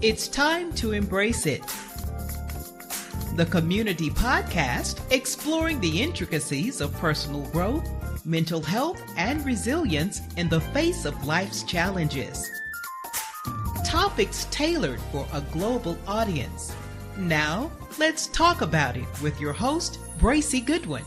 It's time to embrace it. The Community Podcast, exploring the intricacies of personal growth, mental health, and resilience in the face of life's challenges. Topics tailored for a global audience. Now, let's talk about it with your host, Bracy Goodwin.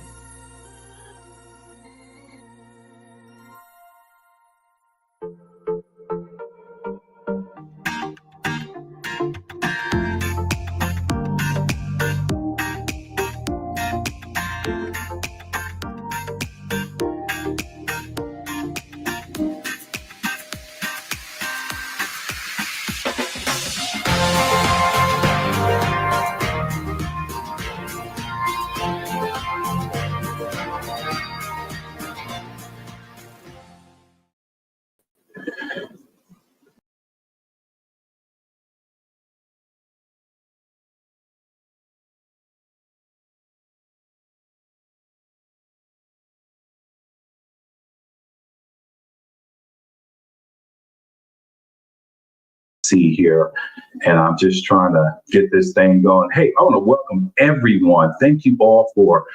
See here, and I'm just trying to get this thing going. Hey, I want to welcome everyone. Thank you all for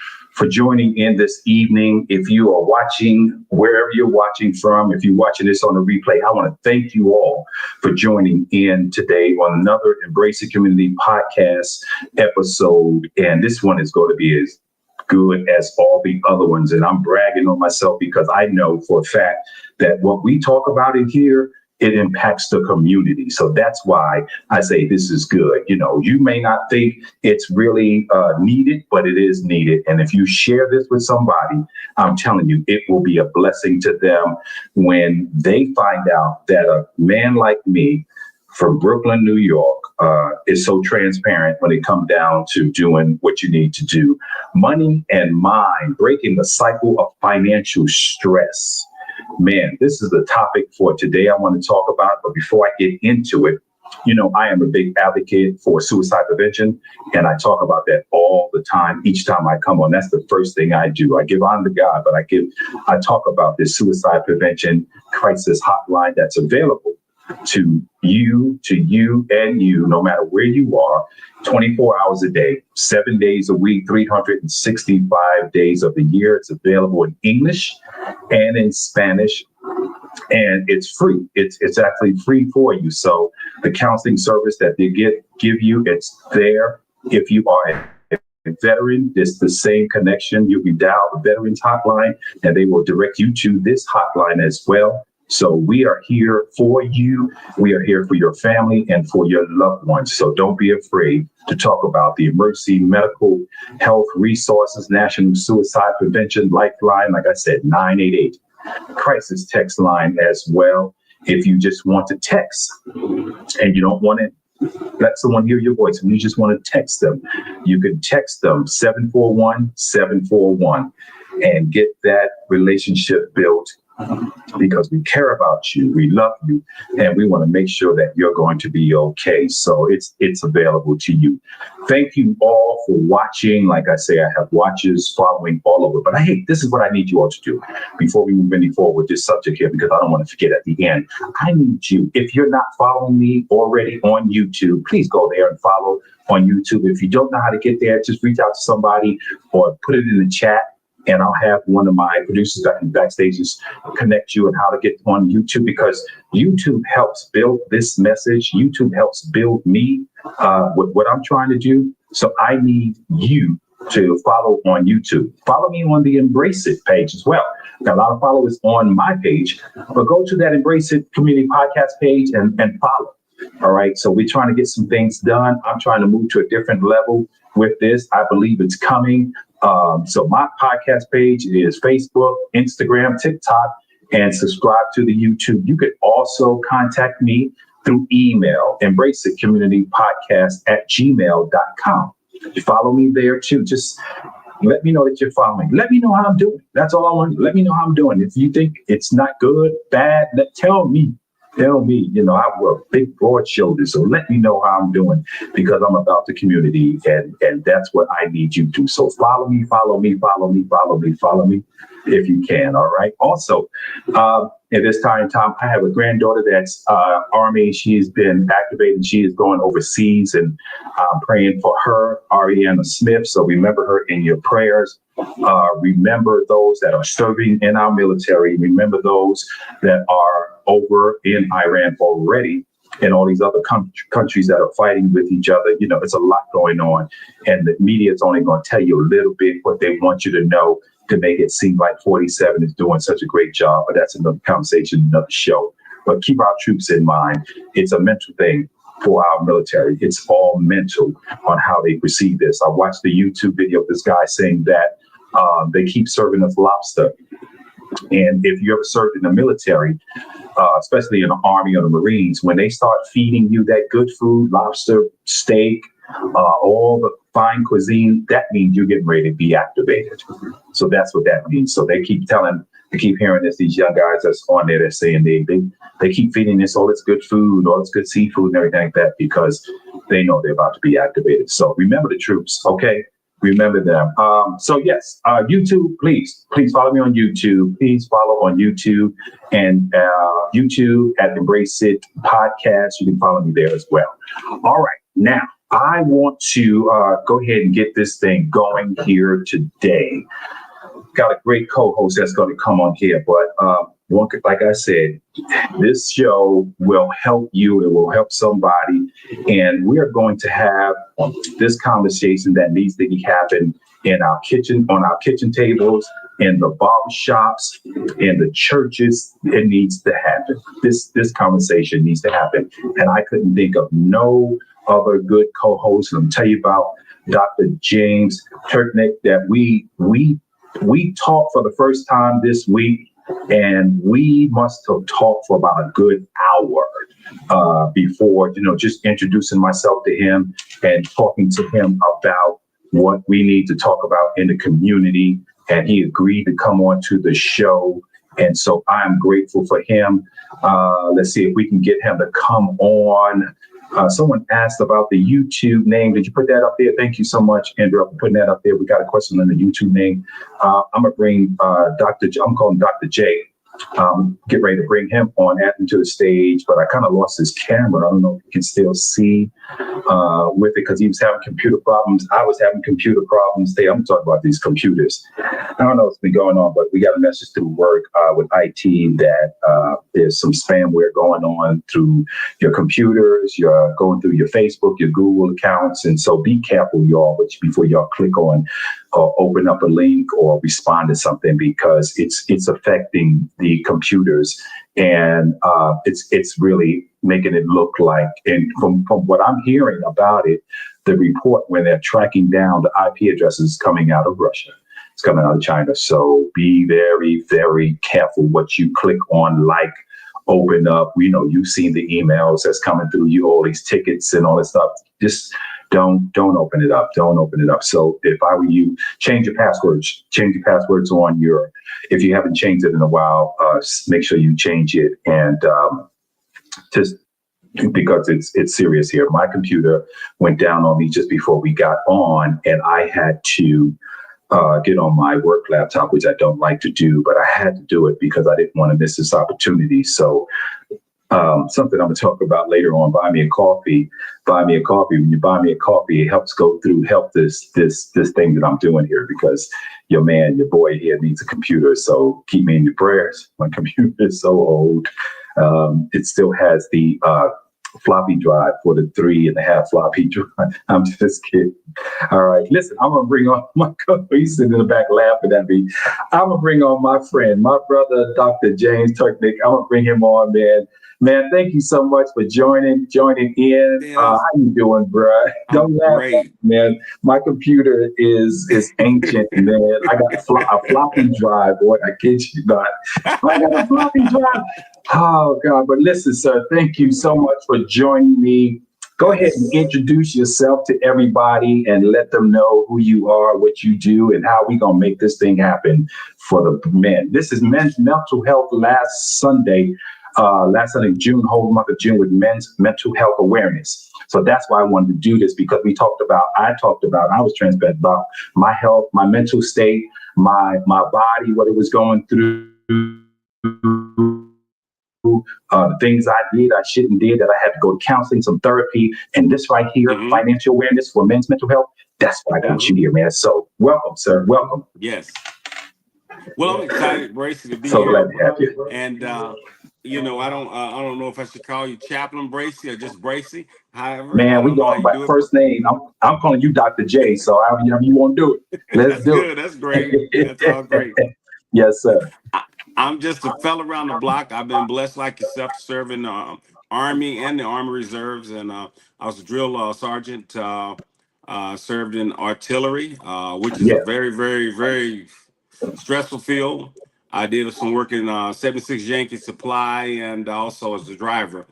joining in this evening. If you are watching, wherever you're watching from, if you're watching this on the replay, I want to thank you all for joining in today on another Embrace It Community Podcast episode. And this one is going to be as good as all the other ones. And I'm bragging on myself because I know for a fact that what we talk about in here, it impacts the community. So that's why I say this is good. You know, you may not think it's really needed, but it is needed. And if you share this with somebody, I'm telling you, it will be a blessing to them when they find out that a man like me from Brooklyn, New York, is so transparent when it comes down to doing what you need to do. Money and mind, breaking the cycle of financial stress. Man, this is the topic for today I want to talk about. But before I get into it, you know, I am a big advocate for suicide prevention, and I talk about that all the time. Each time I come on, that's the first thing I do. I give honor to God, but I talk about this suicide prevention crisis hotline that's available to you, and you, no matter where you are, 24 hours a day, 7 days a week, 365 days of the year. It's available in English and in Spanish, and it's free. It's actually free for you. So the counseling service that they give you, it's there. If you are a veteran, it's the same connection. You can dial the Veterans Hotline, and they will direct you to this hotline as well. So we are here for you. We are here for your family and for your loved ones. So don't be afraid to talk about the Emergency Medical Health Resources National Suicide Prevention Lifeline. Like I said, 988 crisis text line as well. If you just want to text and you don't want to let someone hear your voice, and you just want to text them, you can text them 741-741 and get that relationship built. Because we care about you, we love you, and we want to make sure that you're going to be okay. So it's available to you. Thank you all for watching. Like I say, I have watchers following all over. But this is what I need you all to do before we move any forward with this subject here, because I don't want to forget at the end. I need you. If you're not following me already on YouTube, please go there and follow on YouTube. If you don't know how to get there, just reach out to somebody or put it in the chat. And I'll have one of my producers back in backstage connect you on how to get on YouTube, because YouTube helps build this message. YouTube helps build me with what I'm trying to do. So I need you to follow on YouTube. Follow me on the Embrace It page as well. Got a lot of followers on my page, but go to that Embrace It Community Podcast page and follow. All right. So we're trying to get some things done. I'm trying to move to a different level with this. I believe it's coming. So my podcast page is Facebook, Instagram, TikTok, and subscribe to the YouTube. You could also contact me through email, embraceitcommunitypodcast@gmail.com. You follow me there too. Just let me know that you're following. Let me know how I'm doing. That's all I want. Let me know how I'm doing. If you think it's not good, bad, tell me. Tell me, I wear big, broad shoulders. So let me know how I'm doing because I'm about the community and that's what I need you to. So follow me, follow me, follow me, follow me, follow me if you can. All right. Also, at this time, Tom, I have a granddaughter that's Army. She's been activated. She is going overseas and I'm praying for her, Ariana Smith. So remember her in your prayers. Remember those that are serving in our military. Remember those that are over in Iran already and all these other countries that are fighting with each other. It's a lot going on and the media is only going to tell you a little bit what they want you to know to make it seem like 47 is doing such a great job. But that's another conversation, another show. But keep our troops in mind. It's a mental thing for our military. It's all mental on how they perceive this. I watched the YouTube video of this guy saying that they keep serving us lobster. And if you ever served in the military, especially in the Army or the Marines, when they start feeding you that good food, lobster, steak, all the fine cuisine, that means you're getting ready to be activated. So that's what that means. So they keep hearing this, these young guys that's on there, they're saying they keep feeding us all this good food, all this good seafood and everything like that because they know they're about to be activated. So remember the troops, okay? Remember them. So yes, YouTube, please follow me on YouTube. Please follow on YouTube and YouTube at Embrace It Podcast. You can follow me there as well. All right. Now, I want to go ahead and get this thing going here today. Got a great co-host that's going to come on here, but like I said, this show will help you. It will help somebody. And we are going to have this conversation that needs to be happening in our kitchen, on our kitchen tables, in the barbershops, in the churches. It needs to happen. This conversation needs to happen. And I couldn't think of no other good co-hosts. I'm tell you about Dr. James Turknick that we talked for the first time this week. And we must have talked for about a good hour before, just introducing myself to him and talking to him about what we need to talk about in the community. And he agreed to come on to the show. And so I'm grateful for him. Let's see if we can get him to come on. Someone asked about the YouTube name. Did you put that up there? Thank you so much, Andrew, for putting that up there. We got a question on the YouTube name. I'm going to bring I'm calling Dr. J. Get ready to bring him on, add him to the stage, but I kind of lost his camera. I don't know if you can still see with it because he was having computer problems. I was having computer problems. Hey, I'm talking about these computers. I don't know what's been going on, but we got a message through work with IT that there's some spamware going on through your computers. You're going through your Facebook, your Google accounts. And so be careful, y'all, before y'all click on or open up a link or respond to something because it's affecting the computers and it's really making it look like, and from what I'm hearing about it, the report when they're tracking down the IP addresses coming out of Russia, it's coming out of China. So be very, very careful what you click on, like, open up. You've seen the emails that's coming through you, all these tickets and all that stuff. Just don't open it up. Don't open it up. So if I were you, change your passwords. Change your passwords on if you haven't changed it in a while, make sure you change it. And just because it's serious here. My computer went down on me just before we got on, and I had to get on my work laptop, which I don't like to do, but I had to do it because I didn't want to miss this opportunity. So something I'm going to talk about later on, buy me a coffee. When you buy me a coffee, it helps help this thing that I'm doing here because your boy here needs a computer. So keep me in your prayers. My computer is so old. It still has the floppy drive for the 3.5 floppy drive. I'm just kidding. All right. Listen, I'm going to bring on my co-host. He's sitting in the back laughing at me. I'm going to bring on my friend, my brother, Dr. James Turknick. I'm going to bring him on, man. Man, thank you so much for joining in. How you doing, bro? Don't laugh at me, man. My computer is ancient, man. I got a floppy drive, boy. I kid you not. I got a floppy drive. Oh, God. But listen, sir, thank you so much for joining me. Go ahead and introduce yourself to everybody and let them know who you are, what you do, and how we going to make this thing happen for the men. This is Men's Mental Health last Sunday. last Sunday, June, whole month of June with men's mental health awareness. So that's why I wanted to do this, because I was transparent about my health, my mental state, my body, what it was going through, the things I did, I shouldn't did, that I had to go to counseling, some therapy, and this right here, Hmm. financial awareness for men's mental health. That's why I got you here, man. So welcome, sir. Welcome. Yes. Well, I'm excited, Bracy, to be So glad here. to have you. And I don't know if I should call you Chaplain Bracy or just Bracy. However, I Man, we don't know how going you by do it. first name. I'm calling you Dr. J. So however you want to do it, let's That's do good. That's great. That's all it. great. Yes, sir. I, I'm just a fella around the block. I've been blessed like yourself to serve in the Army and the Army Reserves. And I was a drill sergeant, served in artillery, which is a Yeah, very, very, very stressful field. I did some work in 76 Yankee Supply and also as a driver.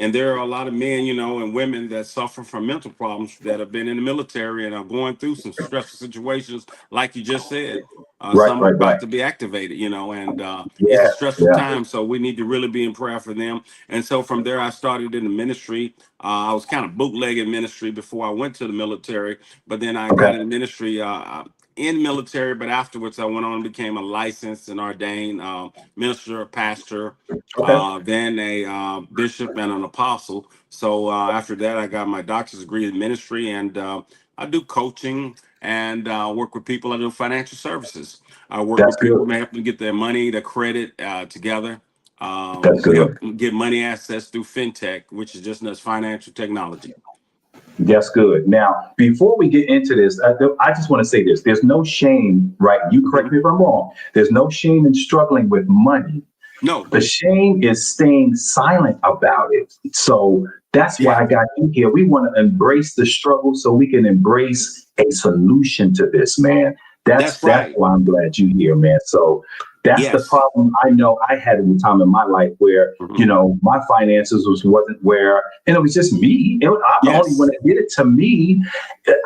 And there are a lot of men, and women that suffer from mental problems that have been in the military and are going through some stressful situations, like you just said. right, Some are right, right. about to be activated, and it's a Yeah, stressful yeah. time. So we need to really be in prayer for them. And so from there, I started in the ministry. I was kind of bootlegging ministry before I went to the military, but then I got Okay, in ministry in military. But afterwards, I went on and became a licensed and ordained minister, pastor, okay. then a bishop and an apostle. So after that, I got my doctor's degree in ministry, and I do coaching and work with people. I do financial services. I work That's with people good. who help them get their money, their credit together. That's We help good. them get money access through fintech, which is just as financial technology. That's good. Now, before we get into this, I just want to say this. There's no shame, right? You correct Mhm. me if I'm wrong. There's no shame in struggling with money. No, The shame is staying silent about it. So that's why yeah, I got you here. We want to embrace the struggle so we can embrace a solution to this, man. That's that's that's right. why I'm glad you're here, man. So that's the Yes. problem I know I had in the time in my life where, Mhm. my finances wasn't where, and it was just me. I'm the only one Yes. that did it to me.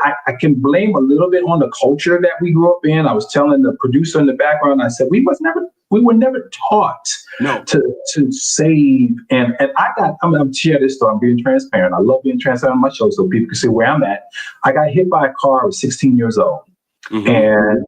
I can blame a little bit on the culture that we grew up in. I was telling the producer in the background, I said, we were never taught No. to save. And I'm share this story. I'm being transparent. I love being transparent on my show so people can see where I'm at. I got hit by a car. I was 16 years old, Hmm. and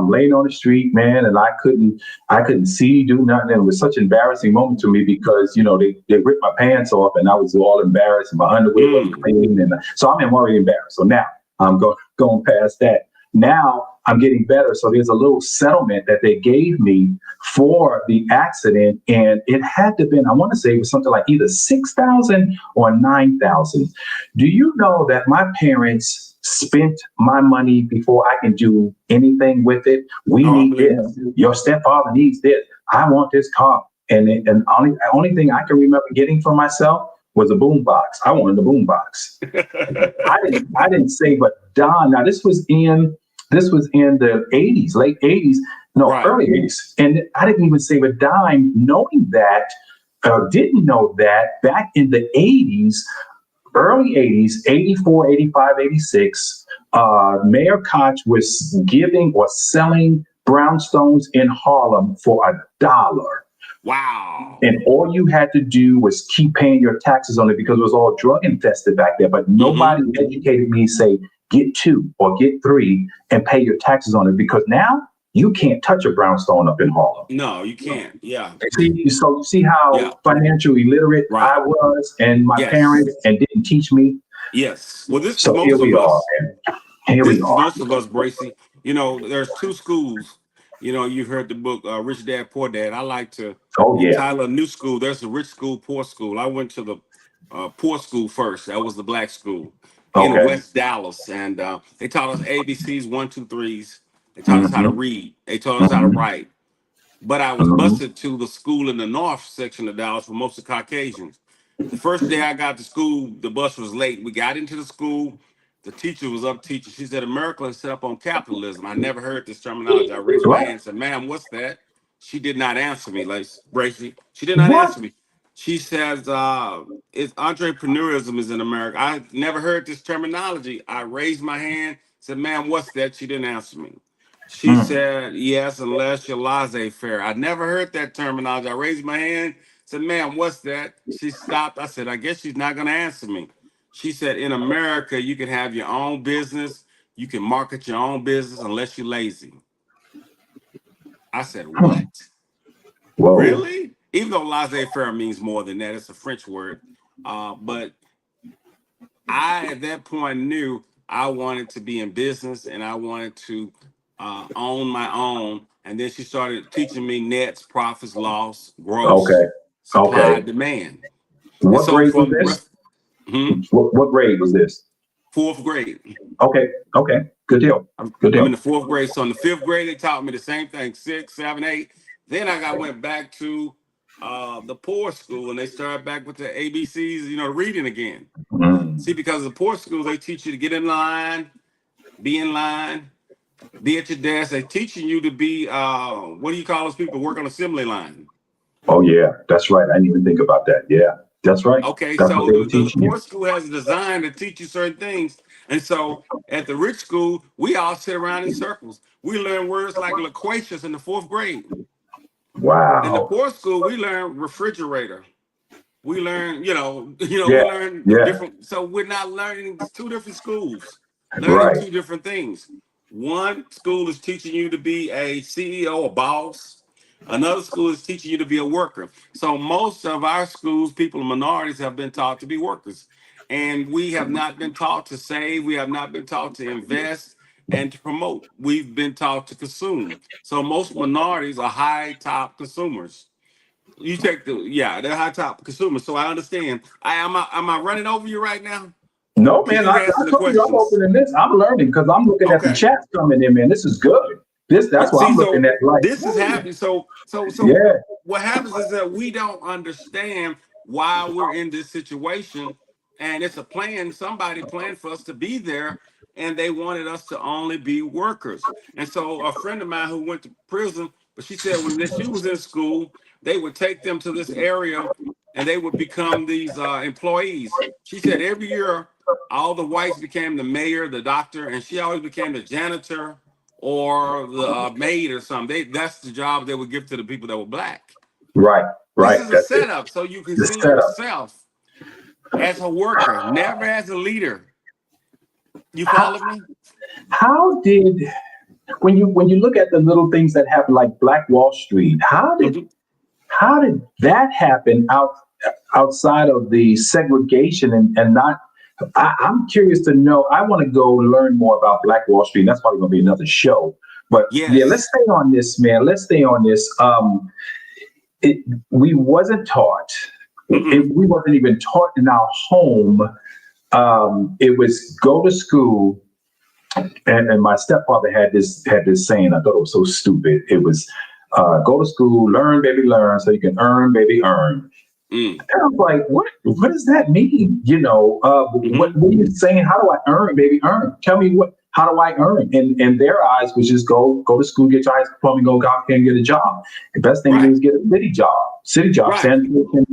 laying on the street, man, and I couldn't see, do nothing. And it was such an embarrassing moment to me because they ripped my pants off, and I was all embarrassed, and my underwear wasn't Mm. clean, and so I'm already embarrassed. So now I'm going past that. Now I'm getting better. So there's a little settlement that they gave me for the accident, and it had to been, I want to say it was something like either 6,000 or 9,000. Do you know that my parents spent my money before I can do anything with it? We Oh, I need believe. this. Your stepfather needs this. I want this car. And only thing I can remember getting for myself was a boom box. I wanted the boom box. I didn't save a dime. Now this was in the 80s, late 80s, no, Right. early 80s. And I didn't even save a dime knowing that, didn't know that back in the 80s, early 80s, 84, 85, 86, Mayor Koch was giving or selling brownstones in Harlem for $1. Wow. And all you had to do was keep paying your taxes on it because it was all drug infested back there. But Hmm. nobody educated me, say, get two or get three and pay your taxes on it because now you can't touch a brownstone up in Harlem. No, you can't. Yeah. So you see Yeah. how financially illiterate Right. I was and my Yes. parents and didn't teach me. Yes. Well, this is So here most we of are, us. man. Here we This is are. most of us, Bracy. There's two schools. You've heard the book Rich Dad Poor Dad. I like to Oh yeah. entitle a new school. There's a rich school, poor school. I went to the poor school first. That was the black school in Okay. West Dallas, and they taught us ABCs, one, two, threes. They taught us how to Mm-hmm. read. They taught us how to Mm-hmm. write. But I was Mm-hmm. bused to the school in the north section of Dallas for most of Caucasians. The first day I got to school, the bus was late. We got into the school. The teacher was up teaching. She said, America is set up on capitalism. I never heard this terminology. I raised my What? hand and said, ma'am, what's that? She did not answer me, like Bracy. She did not What? answer me. She says, it's entrepreneurism is in America. I never heard this terminology. I raised my hand, said, ma'am, what's that? She didn't answer me. She said, yes, unless you're laissez-faire. I never heard that terminology. I raised my hand, said, ma'am, what's that? She stopped. I said, I guess she's not going to answer me. She said, in America, you can have your own business. You can market your own business unless you're lazy. I said, what? Whoa. Really? Even though laissez-faire means more than that, it's a French word. But I, at that point, knew I wanted to be in business and I wanted to own my own. And then she started teaching me nets, profits, loss, gross, supply, demand. And What so grade for was the this? rest, What grade was this? 4th grade. Okay. Good deal. Good I'm deal. in the 4th grade. So in the 5th grade, they taught me the same thing, 6, 7, 8. Then I went back to the poor school and they started back with the ABCs, reading again. See, because the poor schools, they teach you to get in line, be at your desk. They're teaching you to be, what do you call those people work on assembly line? Oh, yeah, that's right. I didn't even think about that. Yeah, that's right. Okay, That's so what they were the teaching poor you. school has a design to teach you certain things. And so at the rich school, we all sit around in circles. We learn words like loquacious in the 4th grade. In the Wow. poor school, we learn refrigerator. We learn, we Yeah, learn yeah, different. So we're not learning, it's 2 different schools, learning right. 2 different things. One school is teaching you to be a CEO, a boss. Another school is teaching you to be a worker. So most of our schools, people in minorities have been taught to be workers. And we have not been taught to save. We have not been taught to invest and to promote. We've been taught to consume. So most minorities are high top consumers. You take they're high top consumers. So I understand. Am I running over you right now? No, Because man, you've I answered the told you I'm questions. opening this. I'm learning because I'm looking at the Okay. chats coming in, man. This is good. That's what See, I'm so looking at. Like, this is happening. So yeah, what happens is that we don't understand why we're in this situation. And it's a plan, somebody planned for us to be there, and they wanted us to only be workers. And so a friend of mine who went to prison, but she said when she was in school, they would take them to this area and they would become these employees. She said every year, all the whites became the mayor, the doctor, and she always became the janitor or the maid or something. That's the job they would give to the people that were black. right. This is a That's it. setup so you can The see setup. yourself as a worker, never as a leader. You follow me? How did when you look at the little things that happen like Black Wall Street, how did that happen outside of the segregation and not I'm curious to know. I want to go learn more about Black Wall Street. That's probably going to be another show. But yeah, let's Yes. stay on this, man. Let's stay on this. We wasn't taught. We wasn't even taught in our home. It was go to school, and my stepfather had this saying. I thought it was so stupid. It was go to school, learn, baby, learn, so you can earn, baby, earn. And I'm like, what does that mean? What are you saying? How do I earn, baby, earn? Tell me how do I earn? And their eyes was just go to school, get your high school diploma, go out there and get a job. The best thing to do is get a city job, sanitation,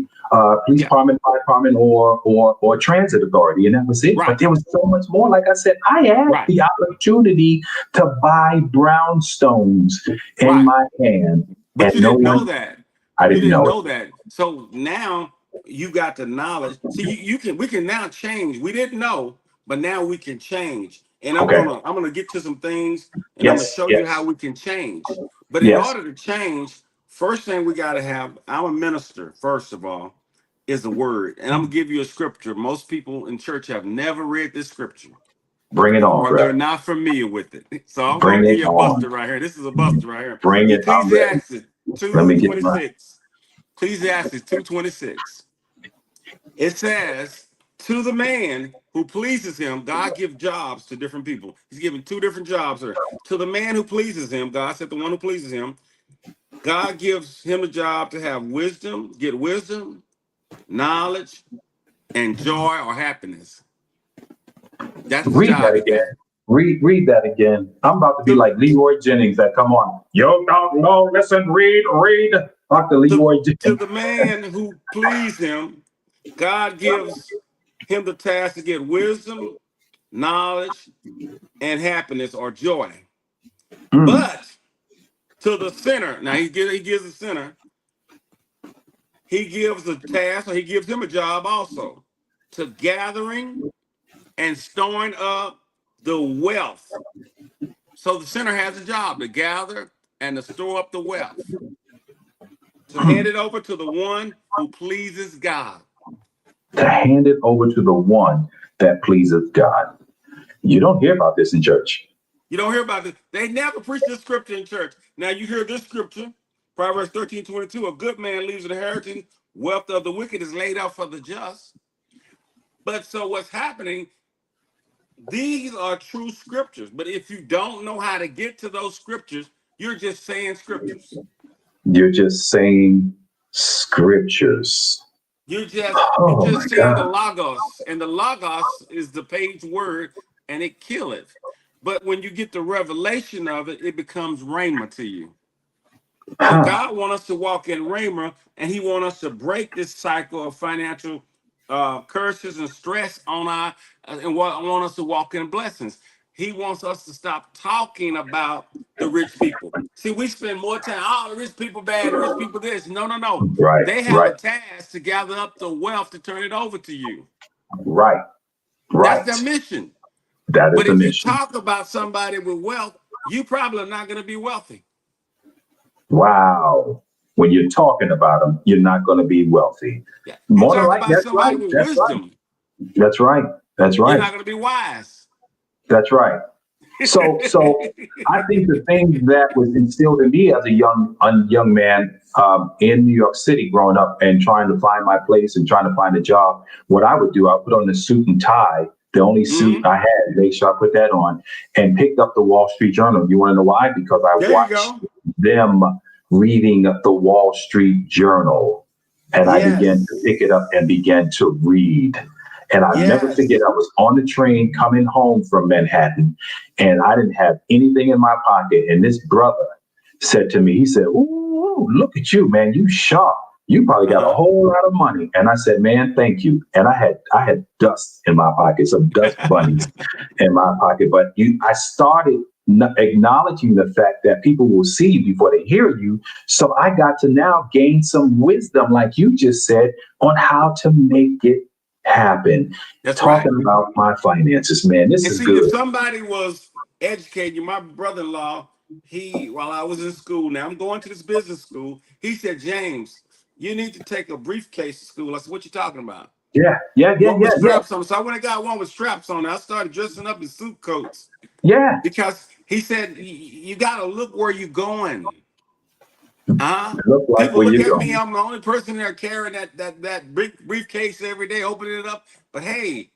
police department, fire department, or transit authority, and that was it. But there was so much more. Like I said, I had the opportunity to buy brownstones in my hand, But you didn't know that. I didn't know that. So now you got the knowledge. See, we can now change. We didn't know, but now we can change. And I'm gonna get to some things and I'm gonna show you how we can change. But in order to change, first thing we gotta have, I'm a minister, first of all, is the word. And I'm gonna give you a scripture. Most people in church have never read this scripture. Bring it on, or they're not familiar with it. So I'm Bring gonna give it you a on. buster right here. This is a buster right here. Bring it. I'm ready. Ecclesiastes Let me get mine. 2:26. Ecclesiastes 2:26. It says, to the man who pleases him, God gives jobs to different people. He's giving 2 different jobs here. To the man who pleases him, God said the one who pleases him, God gives him a job to have wisdom, get wisdom, knowledge, and joy or happiness. That's the Read job. that again. Read that again. I'm about to be like Leroy Jennings that come on. Yo, don't know, listen, read. Dr. Leroy Jennings. To the man who pleased him, God gives him the task to get wisdom, knowledge, and happiness or joy. But to the sinner, now he gives the sinner, he gives a task, or he gives him a job also, to gathering and storing up the wealth. So the sinner has a job to gather and to store up the wealth, to hand it over to the one who pleases God. To hand it over to the one that pleases God. You don't hear about this in church. You don't hear about this. They never preach this scripture in church. Now you hear this scripture, Proverbs 13:22, a good man leaves an inheritance, wealth of the wicked is laid out for the just. But so what's happening, these are true scriptures. But if you don't know how to get to those scriptures, you're just saying scriptures. You're just saying scriptures. You're Oh my just saying the God. logos, and the logos is the page word, and it killeth. But when you get the revelation of it, it becomes rhema to you. So Huh. God wants us to walk in rhema, and He wants us to break this cycle of financial curses and stress on our, and want us to walk in blessings. He wants us to stop talking about the rich people. See, we spend more time, oh, the rich people bad, the rich people this. No, no, no. Right, They have a right, task to gather up the wealth to turn it over to you. right, That's right. their mission. That is But the if you mission. talk about somebody with wealth, you probably are not going to be wealthy. Wow. When you're talking about them, you're not going to be wealthy. Yeah. You More than talk like, about that's somebody right. with That's right. wisdom, That's right. That's you're right. not going to be wise. That's right. So I think the thing that was instilled in me as a young man in New York City, growing up and trying to find my place and trying to find a job, what I would do, I would put on a suit and tie, the only suit Mhm. I had, make sure I put that on, and picked up the Wall Street Journal. You want to know why? Because I There you watched go. them reading the Wall Street Journal, and I began to Yes. pick it up and began to read. And I'll never forget, Yes. I was on the train coming home from Manhattan, and I didn't have anything in my pocket. And this brother said to me, he said, "Ooh, look at you, man. You sharp. You probably got a Uh-huh. whole lot of money." And I said, "Man, thank you." And I had dust in my pocket, some dust bunnies in my pocket. But I started acknowledging the fact that people will see you before they hear you. So I got to now gain some wisdom, like you just said, on how to make it happen. That's right. Talking about my finances, man, this And is see, if good. somebody was educating my brother-in-law, while I was in school, now I'm going to this business school, he said, James, you need to take a briefcase to school. I said, what you talking about? Yeah, yeah, yeah, One with yeah, yeah, straps on. So I went and got one with straps on. I started dressing up in suit coats yeah. because he said, you got to look where you're going. Look like People where look you're at me. going. I'm the only person there carrying that briefcase every day, opening it up. But hey,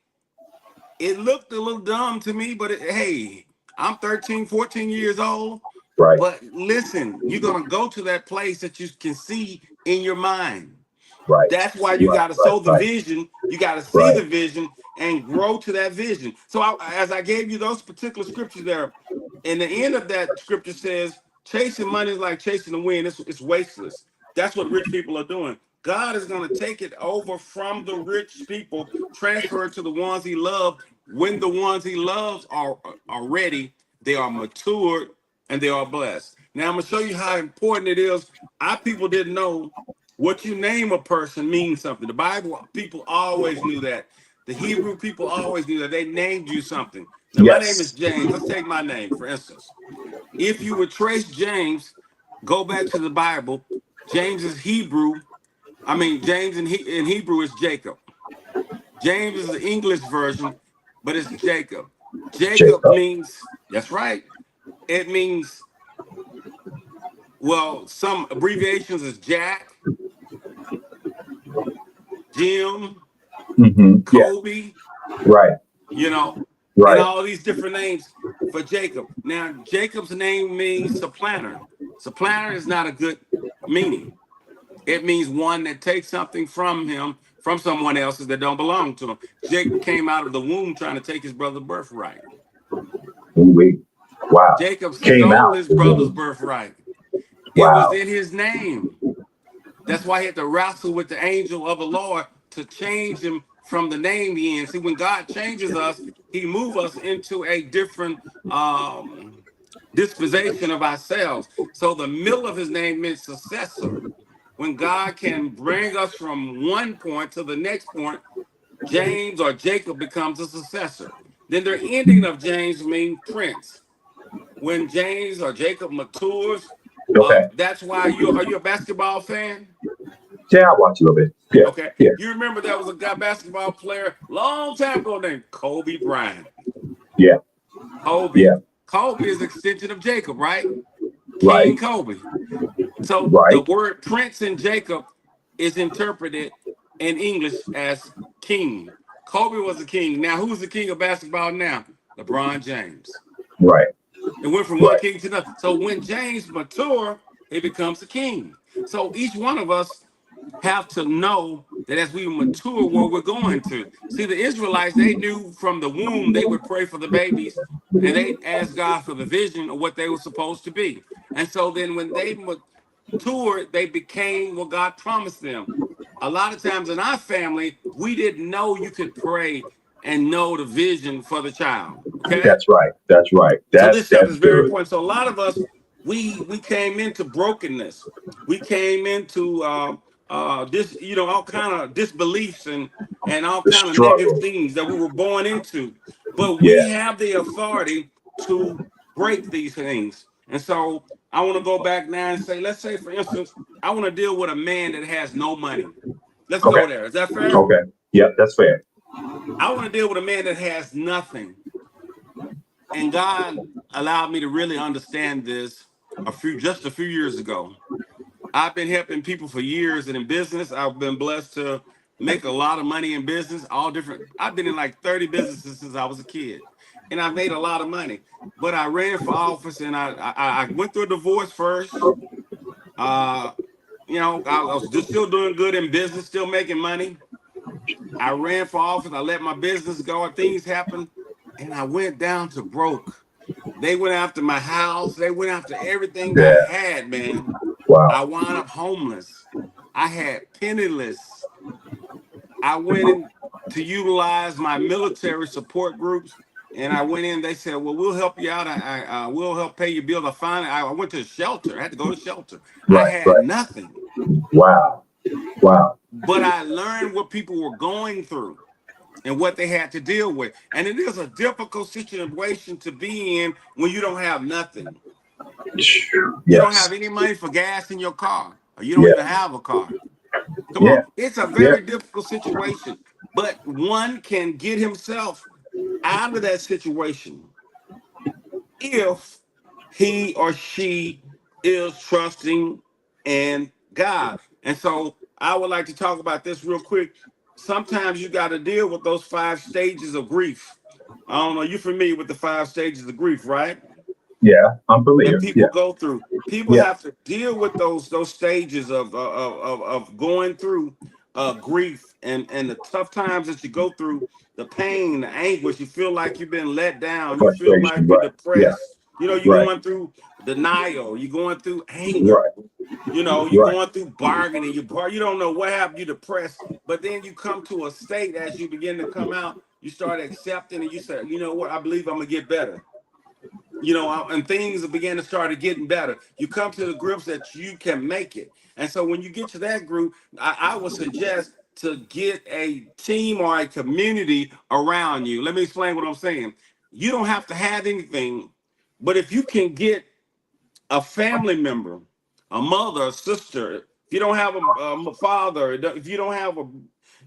it looked a little dumb to me. But hey, I'm 13, 14 years old. Right, But listen, you're gonna go to that place that you can see in your mind. right, That's why you right, got to right, sow the right, vision. You got to see right. the vision and grow to that vision. So as I gave you those particular scriptures there, and the end of that scripture says, chasing money is like chasing the wind. It's wasteless. That's what rich people are doing. God is going to take it over from the rich people, transfer it to the ones He loves. When the ones He loves are ready, they are matured and they are blessed. Now I'm going to show you how important it is. Our people didn't know what you name a person means something. The Bible people always knew that. The Hebrew people always knew that. They named you something. Now, my name is Yes. James. Let's take my name, for instance. If you would trace James, go back to the Bible. James is Hebrew. I mean, James in Hebrew is Jacob. James is the English version, but it's Jacob. Jacob Jacob. means, that's right. It means, well, some abbreviations is Jack, Jim, Yeah. Kobe, Right. you know, and Right. all these different names for Jacob. Now, Jacob's name means supplanter. Supplanter is not a good meaning. It means one that takes something from him, from someone else's that don't belong to him. Jacob came out of the womb trying to take his brother's birthright. We. Wow. Jacob Came stole out. his brother's birthright. It was Wow. in his name. That's why he had to wrestle with the angel of the Lord to change him from the name he in. See, when God changes us, He moves us into a different dispensation of ourselves. So the middle of his name meant successor. When God can bring us from one point to the next point, James or Jacob becomes a successor. Then the ending of James means prince. When James or Jacob matures, Okay. that's why are you a basketball fan? Yeah, I watch a little bit. Yeah. Okay. Yeah. You remember there was a guy basketball player long time ago named Kobe Bryant. Yeah. Kobe. Yeah. Kobe is an extension of Jacob, right? Right. King Kobe. So the Right. word prince in Jacob is interpreted in English as king. Kobe was a king. Now, who's the king of basketball now? LeBron James. Right. It went from one Right. king to another. So when James mature, he becomes a king. So each one of us have to know that as we mature, where we're going to. See, the Israelites, they knew from the womb they would pray for the babies and they asked God for the vision of what they were supposed to be. And so then when they matured, they became what God promised them. A lot of times in our family, we didn't know you could pray and know the vision for the child. Okay. That's right. That's right. So this stuff That's is very good. important. So a lot of us, we came into brokenness. We came into this, all kind of disbeliefs and all The kind of negative struggle. things that we were born into. But Yeah. we have the authority to break these things. And so I want to go back now and say, let's say for instance, I want to deal with a man that has no money. Let's Okay. go there. Is that fair? Okay. Yep. That's fair. I want to deal with a man that has nothing. And God allowed me to really understand this just a few years ago. I've been helping people for years, and in business, I've been blessed to make a lot of money in business, all different. I've been in like 30 businesses since I was a kid, and I've made a lot of money. But I ran for office, and I went through a divorce first. I was just still doing good in business, still making money. I ran for office. I let my business go, and things happened, and I went down to broke. They went after my house. They went after everything I Yeah. had, man. Wow. I wound up homeless. I had penniless. I went in to utilize my military support groups, and I went in. They said, "Well, we'll help you out. We'll help pay your bill to find it." I went to shelter. I had to go to shelter. I Right. had Right. nothing, Wow. Wow. but I learned what people were going through and what they had to deal with. And it is a difficult situation to be in when you don't have nothing. You don't Yes. have any money for gas in your car, or you don't Yeah. even have a car. Come Yeah. on, it's a Yeah. very difficult situation, but one can get himself out of that situation if he or she is trusting in God. And so I would like to talk about this real quick. Sometimes you got to deal with those 5 stages of grief. I don't know, you're familiar with the 5 stages of grief, right? Yeah. I'm That familiar. people Yeah. go through. People Yeah. have to deal with those stages of going through grief and the tough times that you go through, the pain, the anguish. You feel like you've been let down. You feel like Frustration. you're Right. Yeah. depressed. You're Right. going through denial. You're going through anger. Right. You're Right. going through bargaining. You don't know what happened. You're depressed, but then you come to a state as you begin to come out. You start accepting, and you say, "You know what? I believe I'm gonna get better." And things begin to start getting better. You come to the groups that you can make it. And so when you get to that group, I would suggest to get a team or a community around you. Let me explain what I'm saying. You don't have to have anything, but if you can get a family member, a mother, a sister, if you don't have a father, if you don't have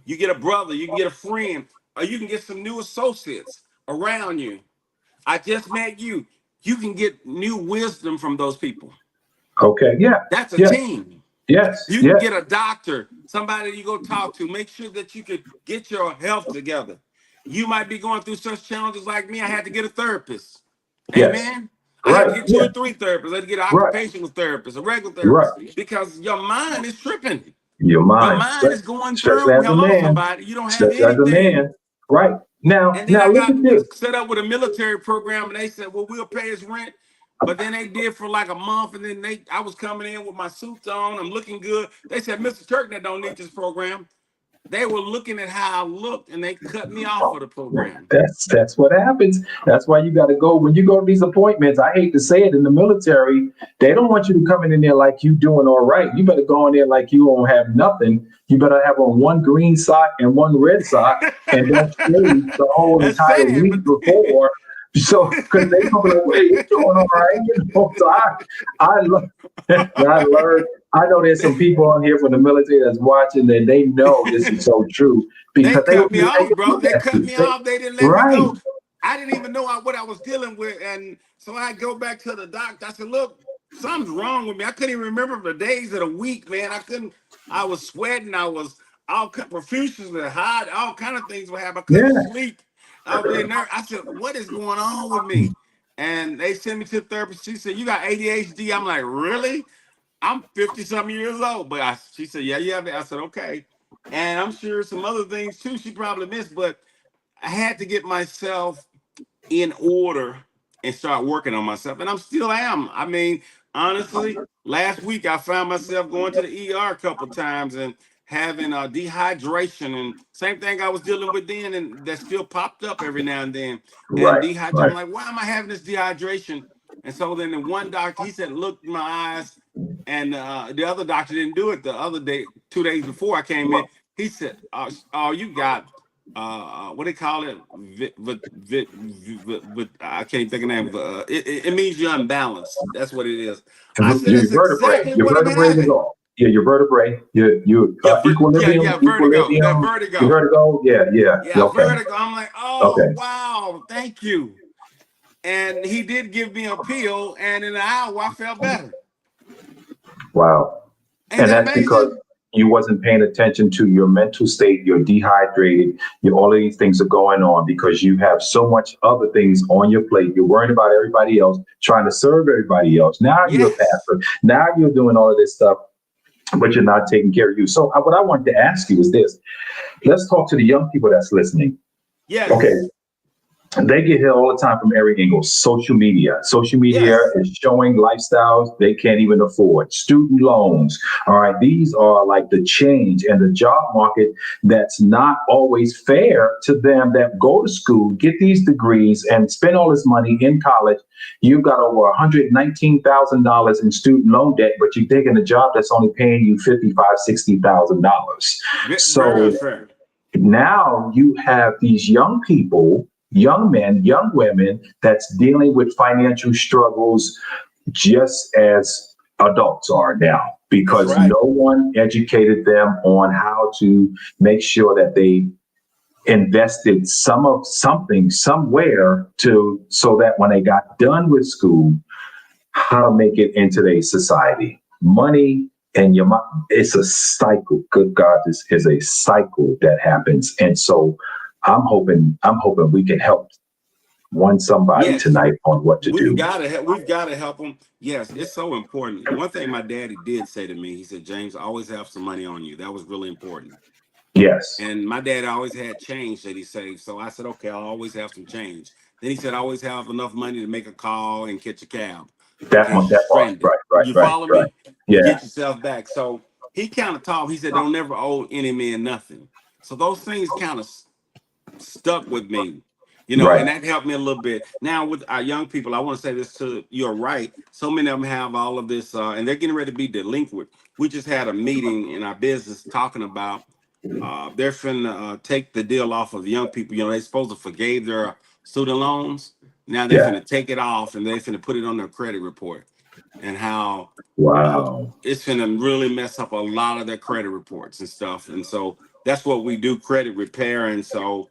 you get a brother, you can get a friend, or you can get some new associates around you. I just met you. You can get new wisdom from those people. Okay. Yeah. That's a Yeah. team. Yes. You can Yes. get a doctor, somebody you go talk to. Make sure that you can get your health together. You might be going through such challenges like me. I had to get a therapist. Yes. Amen. I had to Right. get 2 Yeah. or 3 therapists. I had to get an Right. occupational therapist, a regular Right. therapist, because your mind is tripping. Your Your mind, mind is going especially through. as a Hello, man, somebody. You don't have especially as a anything. man. Right. Now, And then I look got at this. set up with a military program, and they said, "Well, we'll pay his rent." But then they did for like a month, and then I was coming in with my suits on, I'm looking good. They said, "Mr. Turknett don't need this program." They were looking at how I looked and they cut me off of the program. That's what happens. That's why you got to go when you go to these appointments. I hate to say it, in the military, they don't want you to come in there like you doing all right. You better go in there like you don't have nothing. You better have on one green sock and one red sock, and don't shave the whole That's entire sad, week before. So, because they come like, "Hey, you doing all right?" You know, so I learned. I learned. I know there's some people on here from the military that's watching, and they know this is so true They because cut me off, they bro. look They at cut you. me off. They didn't let me Right. go. I didn't even know what I was dealing with. And so I go back to the doctor. I said, look, something's wrong with me. I couldn't even remember the days of the week, man. I was sweating. I was profusely hot. All kind of things would happen. I couldn't Yeah. sleep. I was being nervous. I said, what is going on with me? And they sent me to the therapist. She said, you got ADHD. I'm like, really? I'm 50 something years old. But she said, yeah, you have it. I said, okay. And I'm sure some other things too she probably missed, but I had to get myself in order and start working on myself. And I'm still am. I mean, honestly, last week I found myself going to the ER a couple times and having dehydration, and same thing I was dealing with then, and that still popped up every now and then. And Right. dehydration, Right. I'm like, why am I having this dehydration? And so then the one doctor, he said, look in my eyes, and the other doctor didn't do it the other day, 2 days before I came in. He said, oh, you got what they call it? I can't think of the name. It means you're unbalanced. That's what it is. I said, Your that's vertebrae. exactly Your what I'm vertebrae is having. off. Yeah, your vertebrae. Your equilibrium. Yeah, vertigo. That Equilibrium. vertigo. Your vertigo. Yeah. Yeah, Okay. vertigo. I'm like, oh, Okay. wow, thank you. And he did give me a pill, and in an hour, I felt better. Wow. Ain't And that that's amazing? because you wasn't paying attention to your mental state. You're dehydrated. All of these things are going on because you have so much other things on your plate. You're worrying about everybody else, trying to serve everybody else. Now you're a Yes. pastor. Now you're doing all of this stuff, but you're not taking care of you. So what I wanted to ask you is this. Let's talk to the young people that's listening. Yes. Okay. They get hit all the time from every angle. Social media. Social media Yes. is showing lifestyles they can't even afford. Student loans. All right. These are like the change and the job market that's not always fair to them that go to school, get these degrees, and spend all this money in college. You've got over $119,000 in student loan debt, but you're taking a job that's only paying you $55,000, $60,000. Very So unfair. now you have these young people, young men, young women that's dealing with financial struggles just as adults are now because That's right. no one educated them on how to make sure that they invested something somewhere so that when they got done with school, how to make it into today's society. Money and it's a cycle. Good God, this is a cycle that happens. And so I'm hoping we can help somebody Yes. tonight on what to do. We've got to help them. Yes, it's so important. One thing my daddy did say to me, he said, James, always have some money on you. That was really important. Yes. And my dad always had change that he saved. So I said, okay, I'll always have some change. Then he said, always have enough money to make a call and catch a cab. That part. Right. You follow me? Yeah. Get yourself back. So he kind of taught, he said, don't never owe any man nothing. So those things kind of stuck with me, Right. and that helped me a little bit. Now with our young people, I want to say this too. You're right. So many of them have all of this, and they're getting ready to be delinquent. We just had a meeting in our business talking about they're finna take the deal off of young people. They're supposed to forgave their student loans. Now they're finna take it off and they're finna put it on their credit report, and how it's finna really mess up a lot of their credit reports and stuff. And so that's what we do, credit repair. And so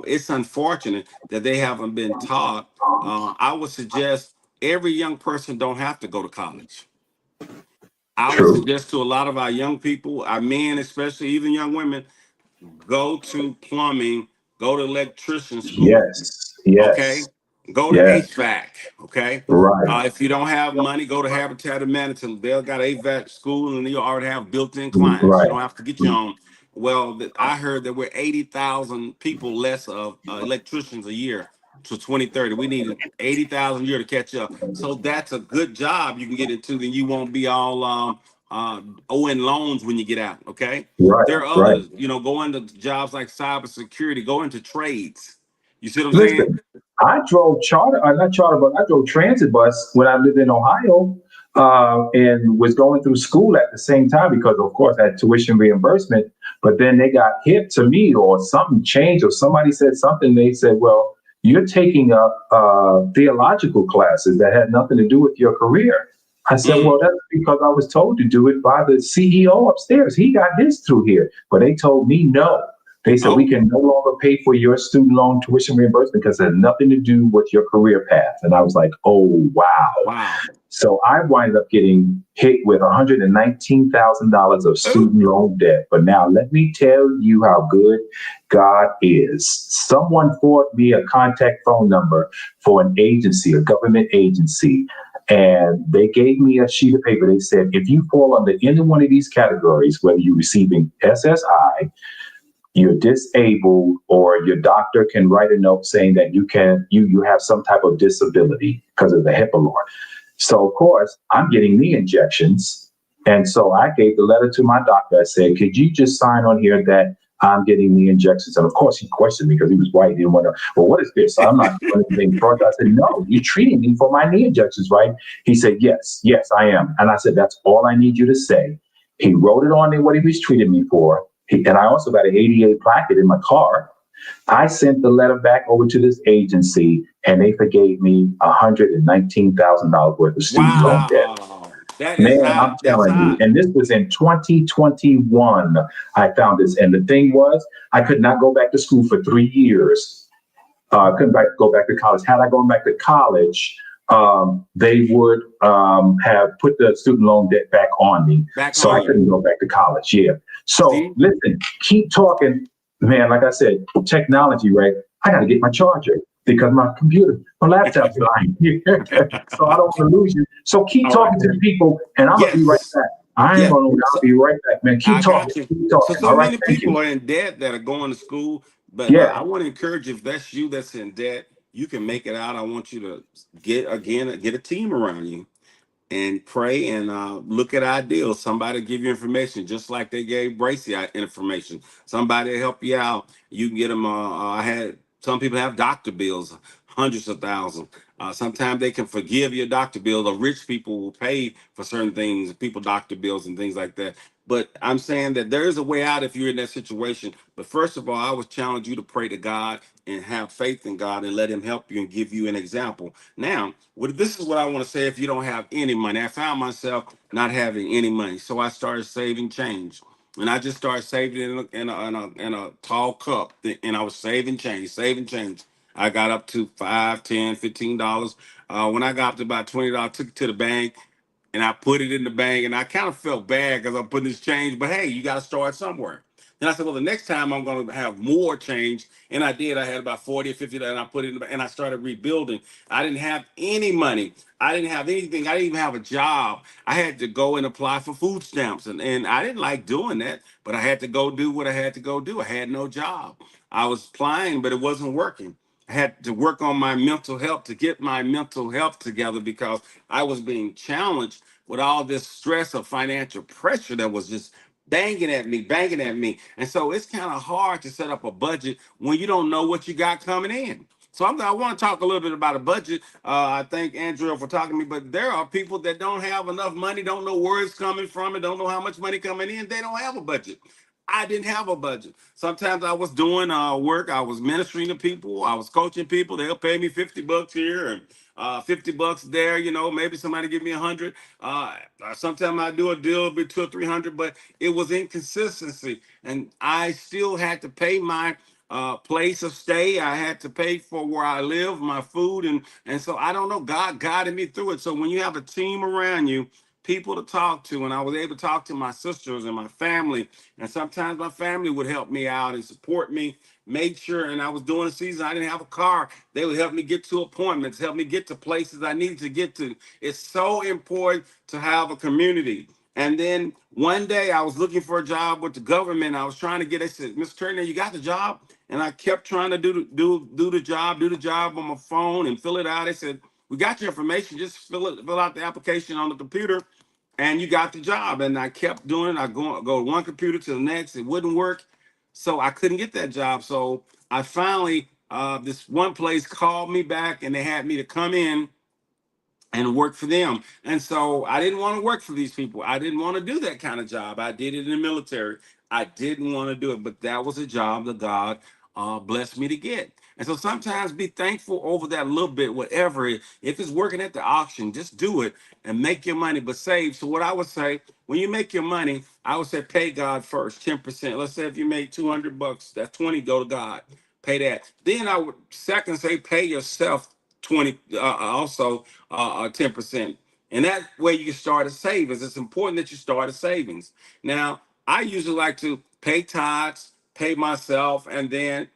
it's unfortunate that they haven't been taught. I would suggest every young person don't have to go to college. I would suggest to a lot of our young people, our men especially, even young women, go to plumbing, go to electrician school. Yes. Okay. Go to HVAC. Okay. Right. If you don't have money, go to Habitat of Manhattan. They've got HVAC school and you already have built-in clients. Right. You don't have to get your own. Well, I heard that we're 80,000 people less of electricians a year to 2030. We need 80,000 a year to catch up. So that's a good job you can get into. Then you won't be all owing loans when you get out. Okay, Right, there are right. others, go into jobs like cybersecurity, go into trades. You see what I'm saying? Listen, I drove not charter, but I drove transit bus when I lived in Ohio, and was going through school at the same time because, of course, I had tuition reimbursement. But then they got hip to me, or something changed, or somebody said something. They said, "Well, you're taking up theological classes that had nothing to do with your career." I said, Mm. "Well, that's because I was told to do it by the CEO upstairs. He got his through here, but they told me no." They said, "We Oh, can no longer pay for your student loan tuition reimbursement because it has nothing to do with your career path." And I was like, "Oh, wow." wow. So I wind up getting hit with $119,000 of Ooh. student loan debt. But now let me tell you how good God is. Someone forwarded me a contact phone number for an agency, a government agency. And they gave me a sheet of paper. They said, if you fall under any one of these categories, whether you're receiving SSI, you're disabled, or your doctor can write a note saying that you have some type of disability because of the HIPAA law. So of course I'm getting knee injections. And so I gave the letter to my doctor. I said, could you just sign on here that I'm getting knee injections? And of course he questioned me because he was white. He didn't want to, well, what is this? I'm not doing anything fraudulent. I said, no, you're treating me for my knee injections, right? He said, yes, I am. And I said, that's all I need you to say. He wrote it on there what he was treating me for. And I also got an ADA placard in my car. I sent the letter back over to this agency, and they forgave me $119,000 worth of student loan debt. Wow. That is Man, high. I'm That's telling you. high. And this was in 2021. I found this. And the thing was, I could not go back to school for 3 years. Couldn't go back to college. Had I gone back to college, they would have put the student loan debt back on me. Back So on I you. couldn't go back to college. Yeah. So See? listen, keep talking. Man, like I said, technology, right? I got to get my charger because my laptop's dying. So I don't want to lose you. So keep All right. talking to the people, and I'm going to be right Yes. back. I ain't Yes. going to, I'll So, be right back, man. Keep I talking. got you. Keep So, talking. so All right. many Thank people you. are in debt that are going to school, but Yeah. I want to encourage you, if that's you that's in debt, you can make it out. I want you to get a team around you and pray and look at ideals. Somebody give you information, just like they gave Bracy information. Somebody help you out. You can get them. I had some people have doctor bills, hundreds of thousands. Sometimes they can forgive your doctor bill. The rich people will pay for certain things, people doctor bills and things like that. But I'm saying that there is a way out if you're in that situation. But first of all, I would challenge you to pray to God and have faith in God and let Him help you and give you an example. Now, this is what I want to say. If you don't have any money, I found myself not having any money, so I started saving change, and I just started saving it in a tall cup, and I was saving change, saving change. I got up to 5, 10, $15. When I got up to about $20, I took it to the bank and I put it in the bank, and I kind of felt bad because I'm putting this change, but hey, you got to start somewhere. Then I said, well, the next time I'm going to have more change. And I did. I had about 40 or 50, and I put it in the bank, and I started rebuilding. I didn't have any money. I didn't have anything. I didn't even have a job. I had to go and apply for food stamps. And I didn't like doing that, but I had to go do what I had to go do. I had no job. I was applying, but it wasn't working. I had to work on my mental health to get my mental health together because I was being challenged with all this stress of financial pressure that was just banging at me, banging at me. And so it's kind of hard to set up a budget when you don't know what you got coming in. So I want to talk a little bit about a budget. I thank Andrea for talking to me, but there are people that don't have enough money, don't know where it's coming from, and don't know how much money coming in. They don't have a budget. I didn't have a budget. Sometimes I was doing work. I was ministering to people. I was coaching people. They'll pay me $50 here and $50 there. Maybe somebody give me 100. Sometimes I do a deal be 200 or 300, but it was inconsistency, and I still had to pay my place of stay. I had to pay for where I live, my food, and so I don't know. God guided me through it. So when you have a team around you, people to talk to, and I was able to talk to my sisters and my family, and sometimes my family would help me out and support me, make sure. And I was doing a season, I didn't have a car. They would help me get to appointments, help me get to places I needed to get to. It's so important to have a community. And then one day I was looking for a job with the government. I was trying to get. They said, "Mr. Turner, you got the job?" And I kept trying to do the job on my phone and fill it out. They said, "We got your information. Just fill out the application on the computer." and you got the job. And I kept doing it. I go one computer to the next. It wouldn't work. So I couldn't get that job. So I finally, this one place called me back and they had me to come in and work for them. And so I didn't want to work for these people. I didn't want to do that kind of job. I did it in the military. I didn't want to do it, but that was a job that God blessed me to get. And so sometimes be thankful over that little bit, whatever. If it's working at the auction, just do it and make your money, but save. So what I would say, when you make your money, I would say pay God first, 10%. Let's say if you make $200, that's 20 go to God. Pay that. Then I would second say pay yourself 20, also 10%. And that way you can start a savings. It's important that you start a savings. Now, I usually like to pay tithes, pay myself, and then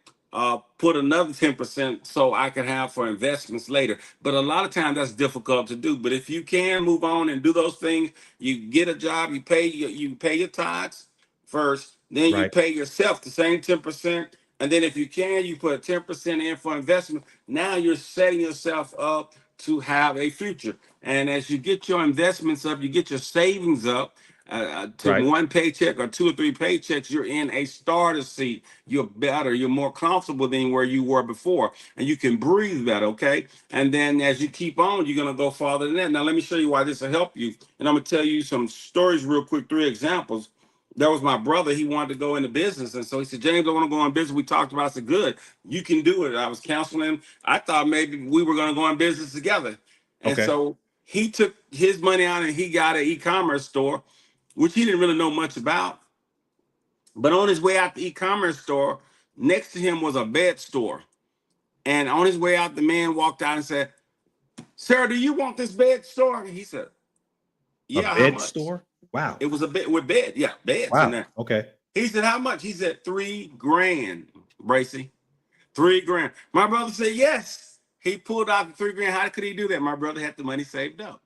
put another 10% so I can have for investments later. But a lot of times that's difficult to do. But if you can move on and do those things, you get a job, you pay your tithes first, then you Right. pay yourself the same 10%. And then if you can, you put 10% in for investment. Now you're setting yourself up to have a future. And as you get your investments up, you get your savings up to Right. one paycheck or 2 or 3 paychecks, you're in a starter seat. You're better. You're more comfortable than where you were before. And you can breathe better, okay? And then as you keep on, you're going to go farther than that. Now, let me show you why this will help you. And I'm going to tell you some stories real quick, 3 examples. That was my brother. He wanted to go into business. And so he said, James, I want to go in business. We talked about it. I said, good, you can do it. I was counseling him. I thought maybe we were going to go in business together. And Okay. so he took his money out and he got an e-commerce store, which he didn't really know much about. But on his way out the e-commerce store, next to him was a bed store. And on his way out, the man walked out and said, sir, do you want this bed store? And he said, A yeah, how bed much? store? Wow. It was a bed with bed. Yeah, beds in Wow. there. Okay. He said, how much? He said, $3,000, Bracy. $3,000. My brother said, yes. He pulled out the $3,000. How could he do that? My brother had the money saved up.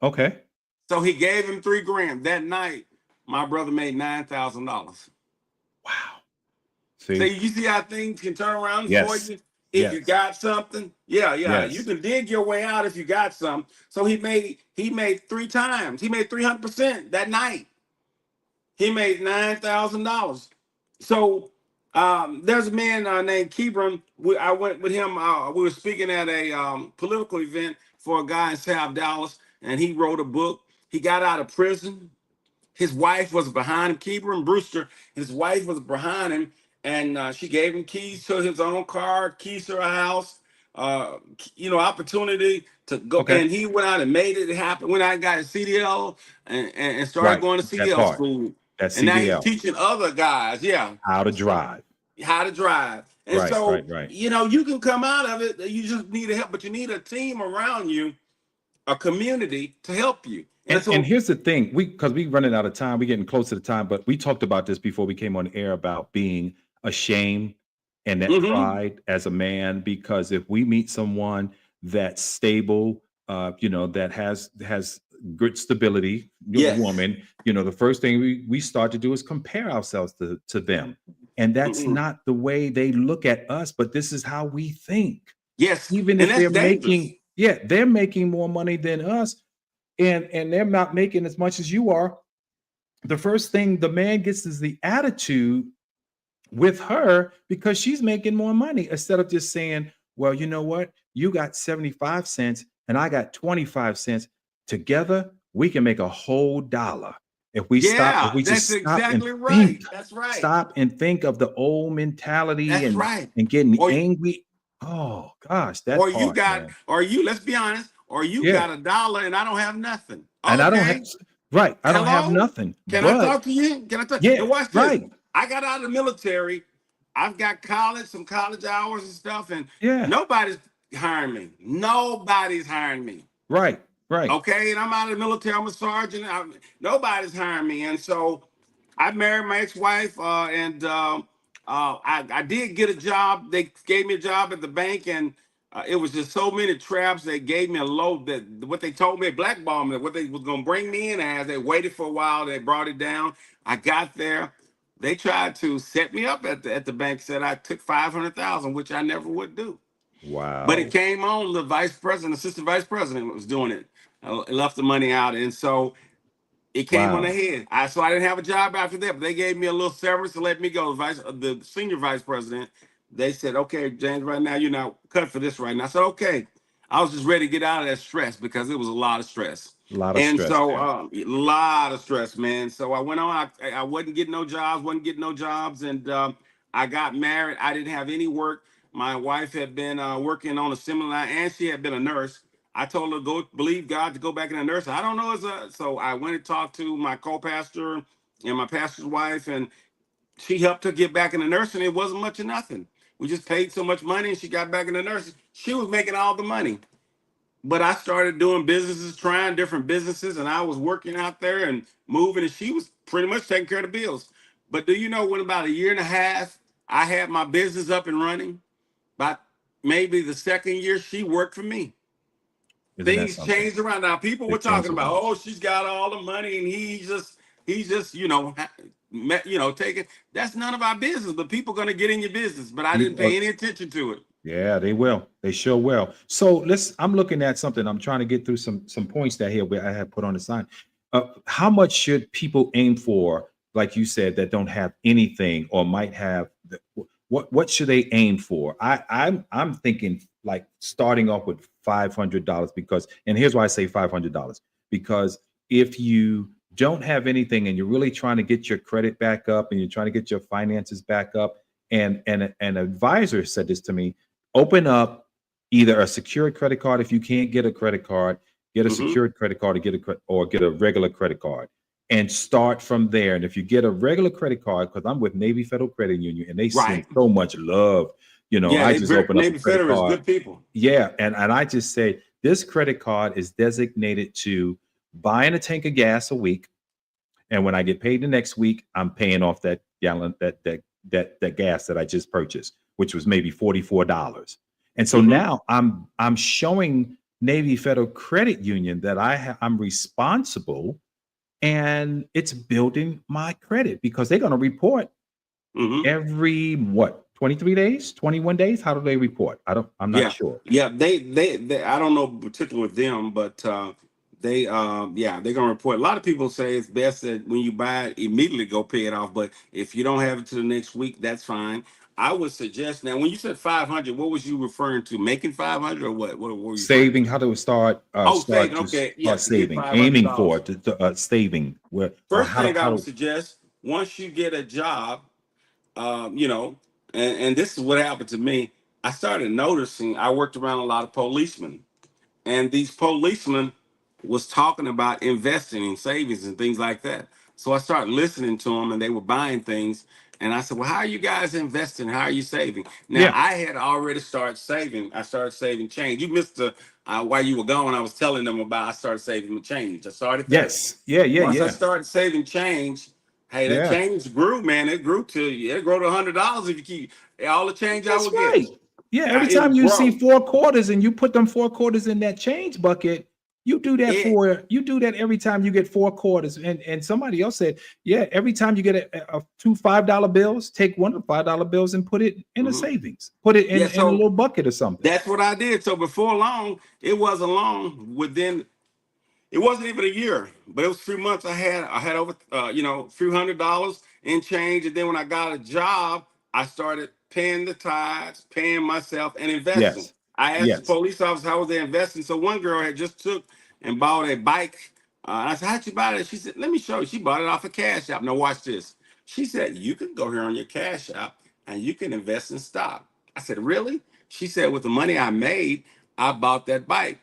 Okay. So he gave him $3,000. That night, my brother made $9,000. Wow. So See? you see how things can turn around Yes. for you if you Yes. got something. Yeah, Yes. you can dig your way out if you got some. So he made 3 times. He made 300% that night. He made $9,000. So there's a man named Kebron. I went with him. We were speaking at a political event for a guy in South Dallas, and he wrote a book. He got out of prison. His wife was behind him, Kebron Brewster. His wife was behind him, and she gave him keys to his own car, keys to her house, opportunity to go. Okay. And he went out and made it happen. Went out and got a CDL and started Right. going to That CDL part. school. That And now he's CDL. teaching other guys, How to drive. how to drive. And Right. so, Right. you can come out of it. You just need help, but you need a team around you, a community to help you. And so, here's the thing, because we running out of time, we're getting close to the time, but we talked about this before we came on air about being ashamed and that Mhm. pride as a man, because if we meet someone that's stable, that has good stability, Yes. woman, the first thing we start to do is compare ourselves to them. And that's Mhm. not the way they look at us, but this is how we think. Yes, Even and if that's they're dangerous. they're making more money than us, and they're not making as much as you are. The first thing the man gets is the attitude with her because she's making more money, instead of just saying, well, you know what, you got 75 cents and I got 25 cents. Together we can make a whole dollar if we Yeah, just that's stop and exactly right. think. That's right. Stop and think of the old mentality That's and right. getting Or angry. Oh gosh, that or you part, got, man. or you, let's be honest, or you Yeah. got $1 and I don't have nothing. And I don't have Okay. right. I don't have Hello? nothing. Can I But talk to you? Can I talk? yeah, And watch this. right. I got out of the military. I've got some college hours and stuff, and Yeah. nobody's hiring me. Nobody's hiring me. Right. Right. Okay, and I'm out of the military. I'm a sergeant. Nobody's hiring me, and so I married my ex-wife, and I did get a job. They gave me a job at the bank, and it was just so many traps. They gave me a load that what they told me, blackballed me, what they was gonna bring me in as. They waited for a while. They brought it down. I got there. They tried to set me up at the bank. Said I took 500,000, which I never would do. But it Wow. came on the vice president, assistant vice president was doing it. I left the money out, and so It came on Wow. the head. So I didn't have a job after that, but they gave me a little severance to let me go. The senior vice president, they said, "Okay, James, right now you're not cut for this right now." I said, "Okay." I was just ready to get out of that stress because it was a lot of stress, A lot of and stress so there. a lot of stress, man. So I went on. I wasn't getting no jobs, and I got married. I didn't have any work. My wife had been working on a similar line, and she had been a nurse. I told her go believe God to go back in the nursing. I don't know so I went and talked to my co-pastor and my pastor's wife, and she helped her get back in the nursing. It wasn't much of nothing. We just paid so much money, and she got back in the nursing. She was making all the money, but I started doing businesses, trying different businesses, and I was working out there and moving, and she was pretty much taking care of the bills. But do you know, when about a year and a half, I had my business up and running. About maybe the second year, she worked for me. Isn't that Things something? changed around. Now people were It changed talking about, around. oh, she's got all the money and he's just taking. That's none of our business. But people gonna get in your business. But I didn't pay any attention to it. Yeah, they will. They sure will. So I'm looking at something. I'm trying to get through some points that here where I have put on the sign. How much should people aim for, like you said, that don't have anything or might have what should they aim for? I'm thinking like starting off with $500 because, and here's why I say $500, because if you don't have anything and you're really trying to get your credit back up and you're trying to get your finances back up, and an advisor said this to me, open up either a secured credit card. If you can't get a credit card, get a Mhm. secured credit card or get a regular credit card and start from there. And if you get a regular credit card, because I'm with Navy Federal Credit Union and they send Right. so much love, Yeah, I just open up a Navy credit Federal is card. good people. Yeah. And I just say this credit card is designated to buying a tank of gas a week. And when I get paid the next week, I'm paying off that gallon, that gas that I just purchased, which was maybe $44. And so Mhm. now I'm showing Navy Federal Credit Union that I'm responsible, and it's building my credit because they're going to report Mhm. every 23 days, 21 days. How do they report? I'm not Yeah. sure. Yeah. They I don't know particular with them, but they're gonna report. A lot of people say it's best that when you buy it, immediately go pay it off. But if you don't have it to the next week, that's fine. I would suggest, now when you said 500, what was you referring to? Making 500 or what? What were you referring Saving, to? how do we start Oh, saving. Okay, start yeah, to get saving, five hundred aiming for dollars. it, saving where, or First thing I how would do suggest, once you get a job, you know, and this is what happened to me. I started noticing I worked around a lot of policemen, and these policemen was talking about investing in savings and things like that. So I started listening to them, and they were buying things. And I said, "Well, how are you guys investing? How are you saving?" Now yeah. I had already started saving. I started saving change. You missed the while you were gone. I was telling them about I started saving the change. I started there. Yes. Yeah, yeah, Once I yeah. started saving change, hey, that Yeah. change grew, man. It grew to $100 if you keep all the change I That's would get. right. Yeah, every It time would you see grow. 4 quarters and you put them 4 quarters in that change bucket, It you do that every time you get 4 quarters. And somebody else said, yeah, every time you get two $5 bills, take one of the $5 bills and put it in a mhm. savings. Put it Yeah, in a so little bucket or something. that's what I did. So before long, it wasn't long. It wasn't even a year, but it was 3 months. I had over a few $100s in change, and then when I got a job, I started paying the tithes, paying myself, and investing. Yes. I asked the Yes. police officer how was they investing. So one girl had just took and bought a bike. I said, "How'd you buy that?" She said, "Let me show you." She bought it off a Cash App. Now watch this. She said, "You can go here on your Cash App and you can invest in stock." I said, "Really?" She said, "With the money I made, I bought that bike."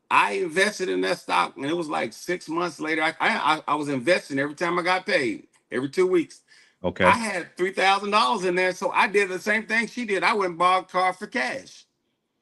I invested in that stock, and it was like 6 months later. I was investing every time I got paid, every 2 weeks. I Okay. had $3,000 in there, so I did the same thing she did. I went and bought a car for cash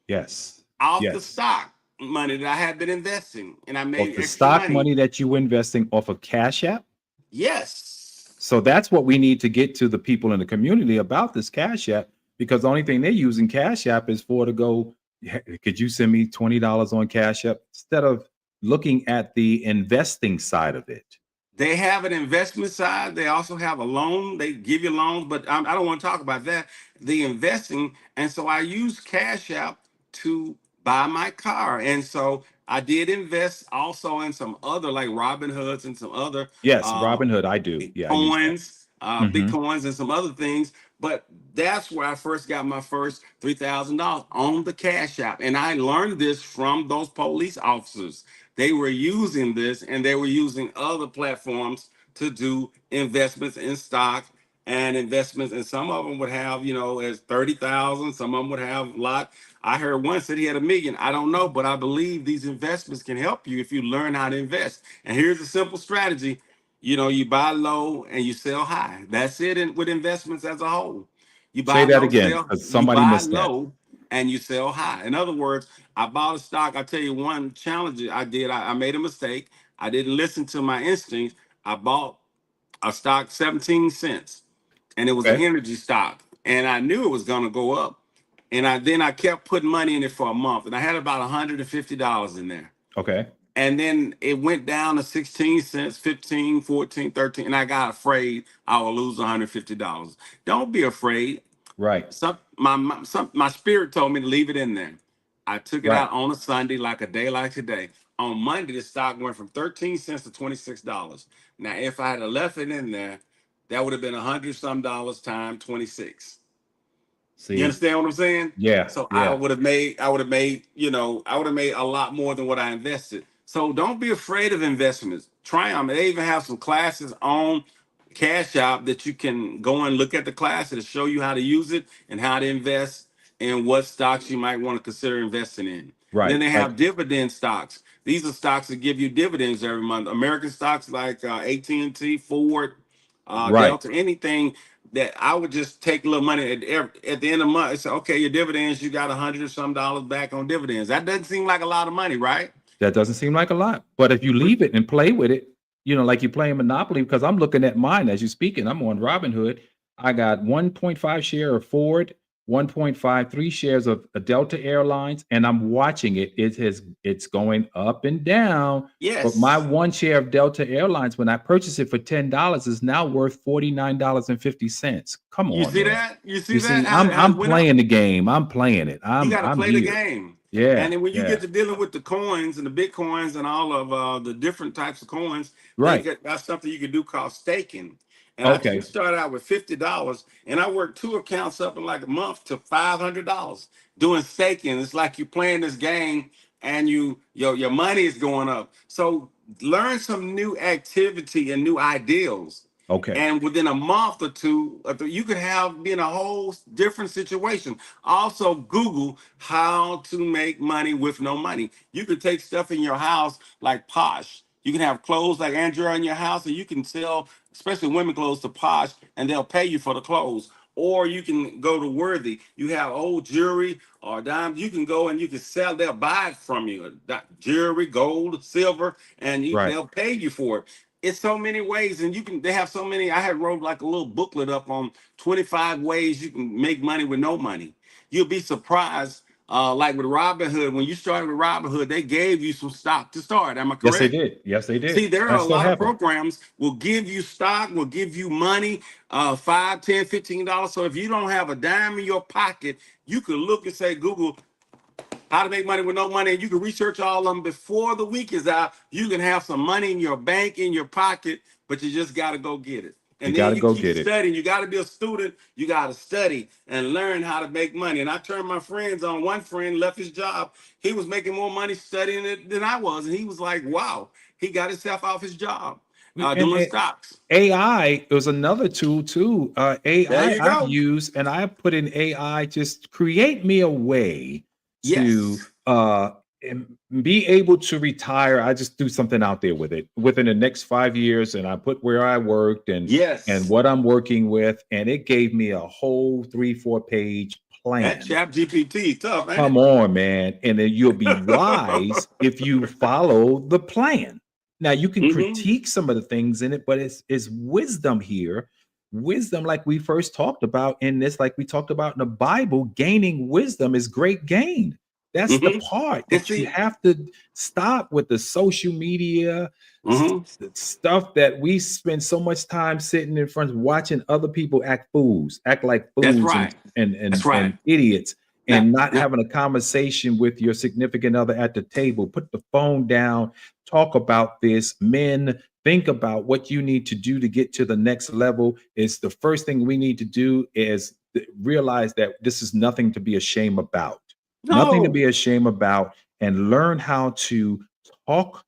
Yes. off the Yes. stock money that I had been investing, and I Of made the extra stock money. money that you were investing off of Cash App. Yes. So that's what we need to get to the people in the community about this Cash App, because the only thing they're using Cash App is for to go, "Hey, could you send me $20 on Cash App?" Instead of looking at the investing side of it. They have an investment side. They also have a loan. They give you loans, but I don't want to talk about that. The investing, and so I use Cash App to buy my car, and so I did invest also in some other like Robin Hoods and some other Yes, Robinhood, I do. Yeah, I use that. coins, Hmm. Bitcoins, and some other things. But that's where I first got my first $3,000 on the Cash App, and I learned this from those police officers. They were using this, and they were using other platforms to do investments in stock and investments. And some of them would have, as 30,000. Some of them would have a lot. I heard one said he had 1 million. I don't know, but I believe these investments can help you if you learn how to invest. And here's a simple strategy. You buy low and you sell high. That's it with investments as a whole. You Say buy that low, again, sell. because You somebody buy missed that. low and you sell high. In other words, I bought a stock. I tell you one challenge I did. I made a mistake. I didn't listen to my instincts. I bought a stock 17 cents, and it was an Okay. energy stock, and I knew it was going to go up. And I kept putting money in it for a month, and I had about $150 in there. Okay. And then it went down to 16 cents, 15, 14, 13. And I got afraid I would lose $150. Don't be afraid. Right. My spirit told me to leave it in there. I took it Right. out on a Sunday, like a day like today. On Monday, the stock went from 13 cents to $26. Now, if I had left it in there, that would have been $100 some times 26. You See. understand what I'm saying? Yeah. So Yeah. I would have made a lot more than what I invested. So don't be afraid of investments. Try them. They even have some classes on Cash App that you can go and look at the class to show you how to use it and how to invest and what stocks you might want to consider investing in. Right. Then they Like, have dividend stocks. These are stocks that give you dividends every month. American stocks like AT&T, Ford, right. Delta, anything that I would just take a little money at the end of the month and say, okay, your dividends, you got $100 some back on dividends. That doesn't seem like a lot of money, right? That doesn't seem like a lot. But if you leave it and play with it, like you're playing Monopoly, because I'm looking at mine as you're speaking. I'm on Robinhood. I got 1.5 share of Ford, 1.53 shares of Delta Airlines, and I'm watching it. It's going up and down. But my Yes. 1 share of Delta Airlines, when I purchased it for $10, is now worth $49.50. Come You on, see man. that? You see You that? see, How it I'm went up? playing the game. I'm playing it. You I'm got to I'm play the here. game. Yeah. And then when you Yeah. get to dealing with the coins and the Bitcoins and all of the different types of coins, Right. that's something you can do called staking. And I Okay. started out with $50, and I worked 2 accounts up in like a month to $500 doing staking. It's like you're playing this game, and your money is going up. So learn some new activity and new ideals. Okay. And within a month or two, you could be in a whole different situation. Also, Google how to make money with no money. You could take stuff in your house like Posh. You can have clothes like Andrea in your house, and you can sell, especially women clothes, to Posh, and they'll pay you for the clothes. Or you can go to Worthy. You have old jewelry or diamonds. You can go and you can sell. They'll buy it from you. Jewelry, gold, silver, and Right. they'll pay you for it. It's so many ways, and they have so many. I had wrote like a little booklet up on 25 ways you can make money with no money. You'll be surprised. Like with Robinhood, when you started with Robinhood, they gave you some stock to start. Am I Yes, they correct? did. Yes, they See, did. there I are a still lot of have them. programs will give you stock, will give you money, $5, $10, $15. So if you don't have a dime in your pocket, you can look and say, Google, how to make money with no money, and you can research all of them before the week is out. You can have some money in your bank, in your pocket, but you just got to go get it. You And got then to you go keep get it. studying. You got to be a student. You got to study and learn how to make money. And I turned my friends on. One friend left his job. He was making more money studying it than I was. And he was like, wow, he got himself off his job And doing stocks. AI was another tool too. There AI you I've go. used, and I put in AI, just create me a way to Yes. be able to retire. I just do something out there with it within the next 5 years, and I put where I worked and Yes. what I'm working with, and it gave me a whole 3-4 page plan. That Chat GPT tough, ain't Come it? on, man. And then you'll be wise if you follow the plan. Now you can Mhm. critique some of the things in it, but it's wisdom here. Wisdom, like we first talked about in this, like we talked about in the Bible, gaining wisdom is great gain. That's the Mhm. part And that you see, have to stop with the social media mhm. stuff that we spend so much time sitting in front watching other people act like That's fools right. That's and right. idiots. and Now, not having a conversation with your significant other at the table. Put the phone down, talk about this. Men, think about what you need to do to get to the next level. Is the first thing we need to do is realize that this is nothing to be ashamed about. Nothing to no, be ashamed about, and learn how to talk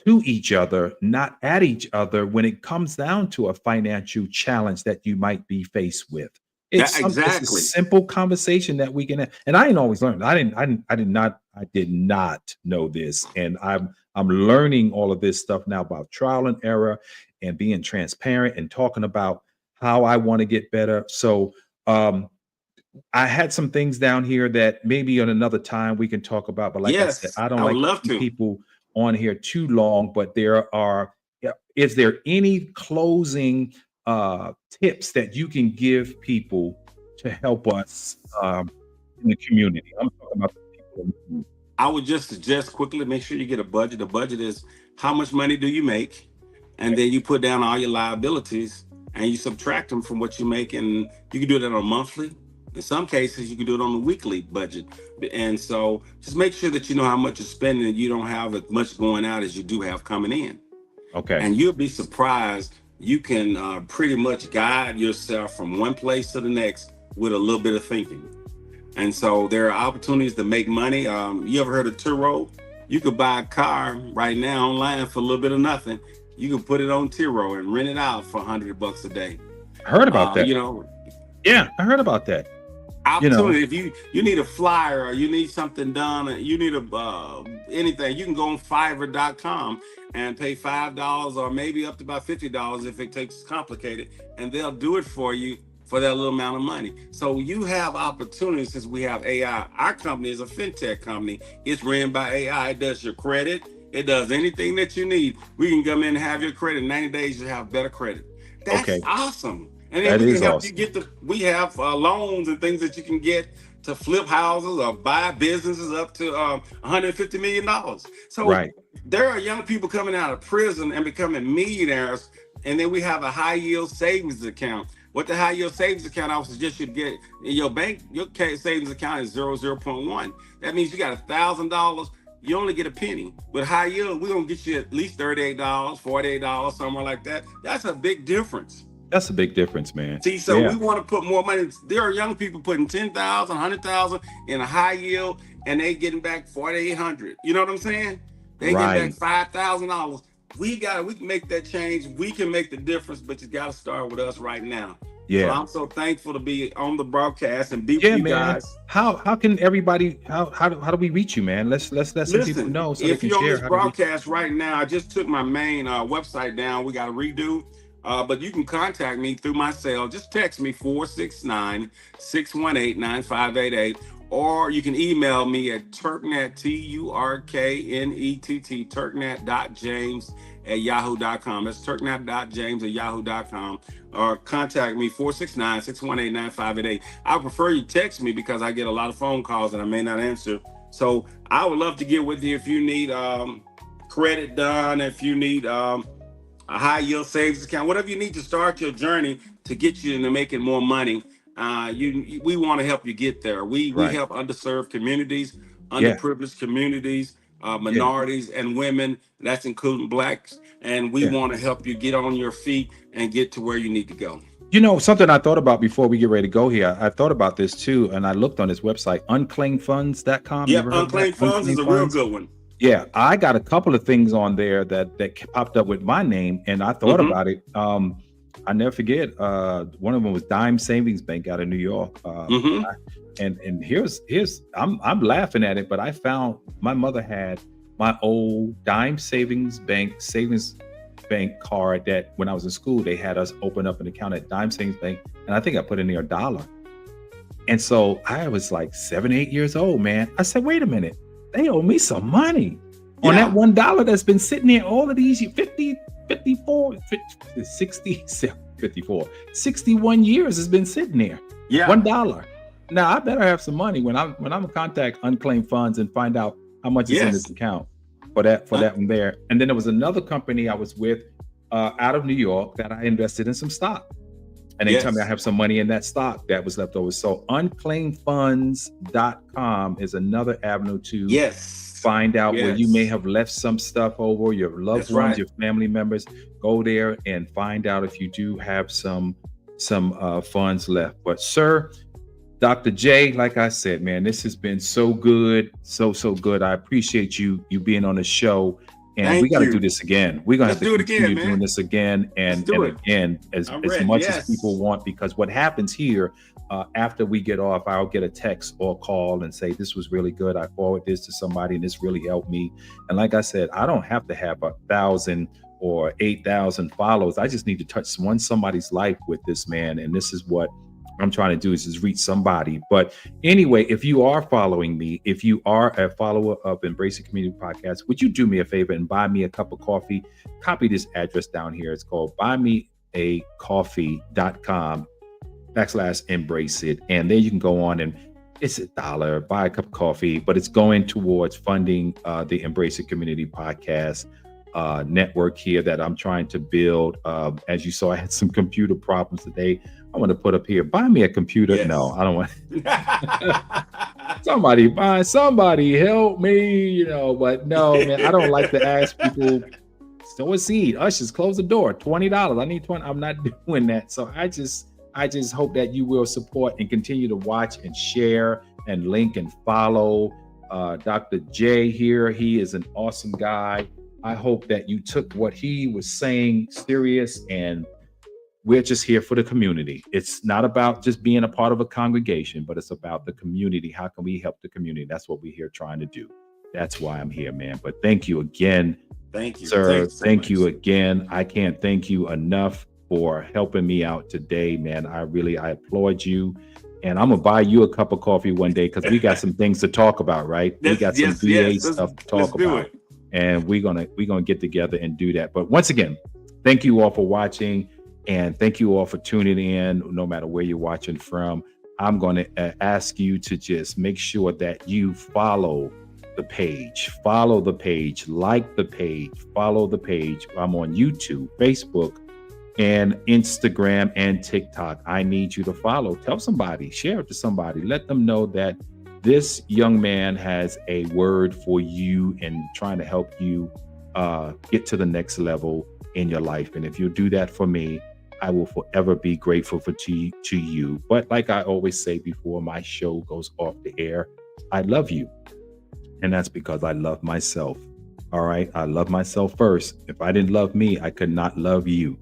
to each other, not at each other, when it comes down to a financial challenge that you might be faced with. that It's a exactly. simple conversation that we can have. And I didn't always learn. I did not know this. And I'm learning all of this stuff now about trial and error and being transparent and talking about how I want to get better. So I had some things down here that maybe on another time we can talk about. But like I said, Yes, I don't I would like to love keep to. people on here too long. But there are, yeah, is there any closing tips that you can give people to help us in the community? I'm talking about the people in the community. I would just suggest quickly make sure you get a budget. The budget is how much money do you make, and then you put down all your liabilities and you subtract them from what you make, and you can do that on a monthly. In some cases, you can do it on a weekly budget. And so just make sure that you know how much you're spending and you don't have as much going out as you do have coming in. Okay. And you'll be surprised. You can pretty much guide yourself from one place to the next with a little bit of thinking. And so there are opportunities to make money. You ever heard of Turo? You could buy a car right now online for a little bit of nothing. You can put it on Turo and rent it out for $100 a day. I heard about that. You know, Yeah, I heard about that. You know, opportunity. If you need a flyer or you need something done, or you need a anything, you can go on Fiverr.com and pay $5 or maybe up to about $50 if it takes complicated, and they'll do it for you for that little amount of money. So you have opportunities since we have AI. Our company is a fintech company. It's ran by AI. It does your credit. It does anything that you need. We can come in and have your credit. In 90 days, you have better credit. That's okay. awesome. And then That we is can help awesome. you get we have loans and things that you can get to flip houses or buy businesses up to $150 million. So Right. there are young people coming out of prison and becoming millionaires. And then we have a high yield savings account. What the high yield savings account I would suggest you get in your bank, your savings account is 0.1. That means you got $1,000. You only get a penny. With high yield, we're gonna get you at least $38, $48, somewhere like that. That's a big difference. That's a big difference, man. See, so Yeah. we want to put more money. There are young people putting 10,000, 100,000 in a high yield, and they getting back 4,800. You know what I'm saying? They Right. getting back $5,000. We can make that change. We can make the difference, but you got to start with us right now. So Yeah. I'm so thankful to be on the broadcast and be Yeah, with you man. guys. How can everybody how do we reach you, man? Let's let some people Listen, know so they if can you're on share this how to reach you. broadcast right now, I just took my main website down. We got to redo. But you can contact me through my cell. Just text me 469-618-9588. Or you can email me at Turknet, Turknett, Turknet.james@yahoo.com. That's Turknet.james@yahoo.com. Or contact me 469-618-9588. I prefer you text me because I get a lot of phone calls and I may not answer. So I would love to get with you if you need credit done, if you need a high yield savings account, whatever you need to start your journey to get you into making more money. We want to help you get there. We Right. help underserved communities, Yeah. underprivileged communities, Yeah. minorities and women. That's including blacks. And we Yeah. want to help you get on your feet and get to where you need to go. You know, something I thought about before we get ready to go here. I thought about this too, and I looked on his website, unclaimed.funds.com. You Yep, ever heard of that? Unclaimed Funds is a real good one. Yeah, I got a couple of things on there that popped up with my name, and I thought Mhm. about it. I never forget. One of them was Dime Savings Bank out of New York. Mhm. And here's I'm laughing at it, but I found my mother had my old Dime Savings Bank card that when I was in school they had us open up an account at Dime Savings Bank, and I think I put in there $1. And so I was like 7, 8 years old, man. I said, wait a minute, they owe me some money on Yeah. that $1 that's been sitting there all of these 50, 54, 50, 60, 54, 61 years has been sitting there. Yeah. $1. Now I better have some money when I'm gonna contact Unclaimed Funds and find out how much is in Yes. this account for that one there. And then there was another company I was with out of New York that I invested in some stock. and they Yes. tell me I have some money in that stock that was left over. So unclaimed.funds.com is another avenue to Yes. find out where you Yes. may have left some stuff over, your loved That's ones, right. your family members. Go there and find out if you do have some funds left. But sir, Dr. J, like I said, man, this has been so good, so good. I appreciate you being on the show, and Thank we got to you. do this again. We're gonna Let's have to do it again, continue man. doing this again and Let's do it. again as I'm as ready, much yes. as people want. Because what happens here, after we get off, I'll get a text or call and say this was really good. I forward this to somebody, and this really helped me. And like I said, I don't have to have 1,000 or 8,000 followers. I just need to touch somebody's life with this, man. And this is what I'm trying to do, is just reach somebody. But anyway, if you are following me, if you are a follower of Embrace It Community Podcast, would you do me a favor and buy me a cup of coffee? Copy this address down here. It's called buymeacoffee.com/embrace it. And there you can go on and it's $1, buy a cup of coffee, but it's going towards funding the Embrace It Community Podcast network here that I'm trying to build. As you saw, I had some computer problems today. I want to put up here, buy me a computer. Yes. No, I don't want somebody help me, but no, man, I don't like to ask people, sow a seed, ushers, close the door, $20. I need 20. I'm not doing that. So I just hope that you will support and continue to watch and share and link and follow Dr. J here. He is an awesome guy. I hope that you took what he was saying serious, and we're just here for the community. It's not about just being a part of a congregation, but it's about the community. How can we help the community? That's what we're here trying to do. That's why I'm here, man. But thank you again, Thank you, sir. Thanks so Thank much. you again. I can't thank you enough for helping me out today, man. I applaud you. And I'm gonna buy you a cup of coffee one day, because we got some things to talk about, right? We got some VA stuff to talk about. And we're gonna get together and do that. But once again, thank you all for watching, and thank you all for tuning in, no matter where you're watching from. I'm going to ask you to just make sure that you follow the page, like the page, follow the page. I'm on YouTube, Facebook, and Instagram and TikTok. I need you to follow. Tell somebody, share it to somebody. Let them know that this young man has a word for you and trying to help you get to the next level in your life. And if you do that for me, I will forever be grateful to you. But like I always say before my show goes off the air, I love you. And that's because I love myself. All right. I love myself first. If I didn't love me, I could not love you.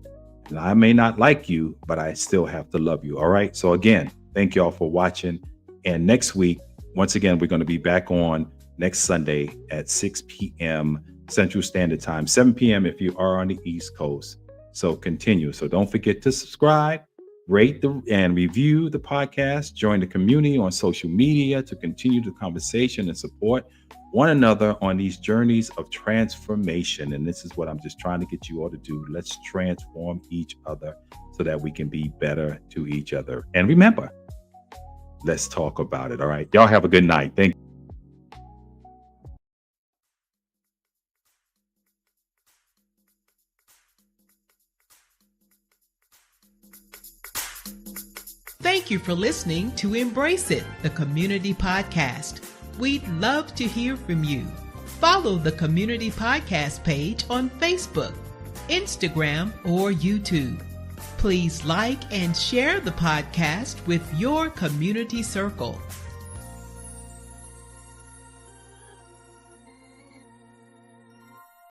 And I may not like you, but I still have to love you. All right. So again, thank y'all for watching. And next week, once again, we're going to be back on next Sunday at 6 p.m. Central Standard Time, 7 p.m. if you are on the East Coast. So continue. So don't forget to subscribe, rate and review the podcast, join the community on social media to continue the conversation and support one another on these journeys of transformation. And this is what I'm just trying to get you all to do. Let's transform each other so that we can be better to each other. And remember, let's talk about it. All right. Y'all have a good night. Thank you. Thank you for listening to Embrace It, the community podcast. We'd love to hear from you. Follow the community podcast page on Facebook, Instagram, or YouTube. Please like and share the podcast with your community circle.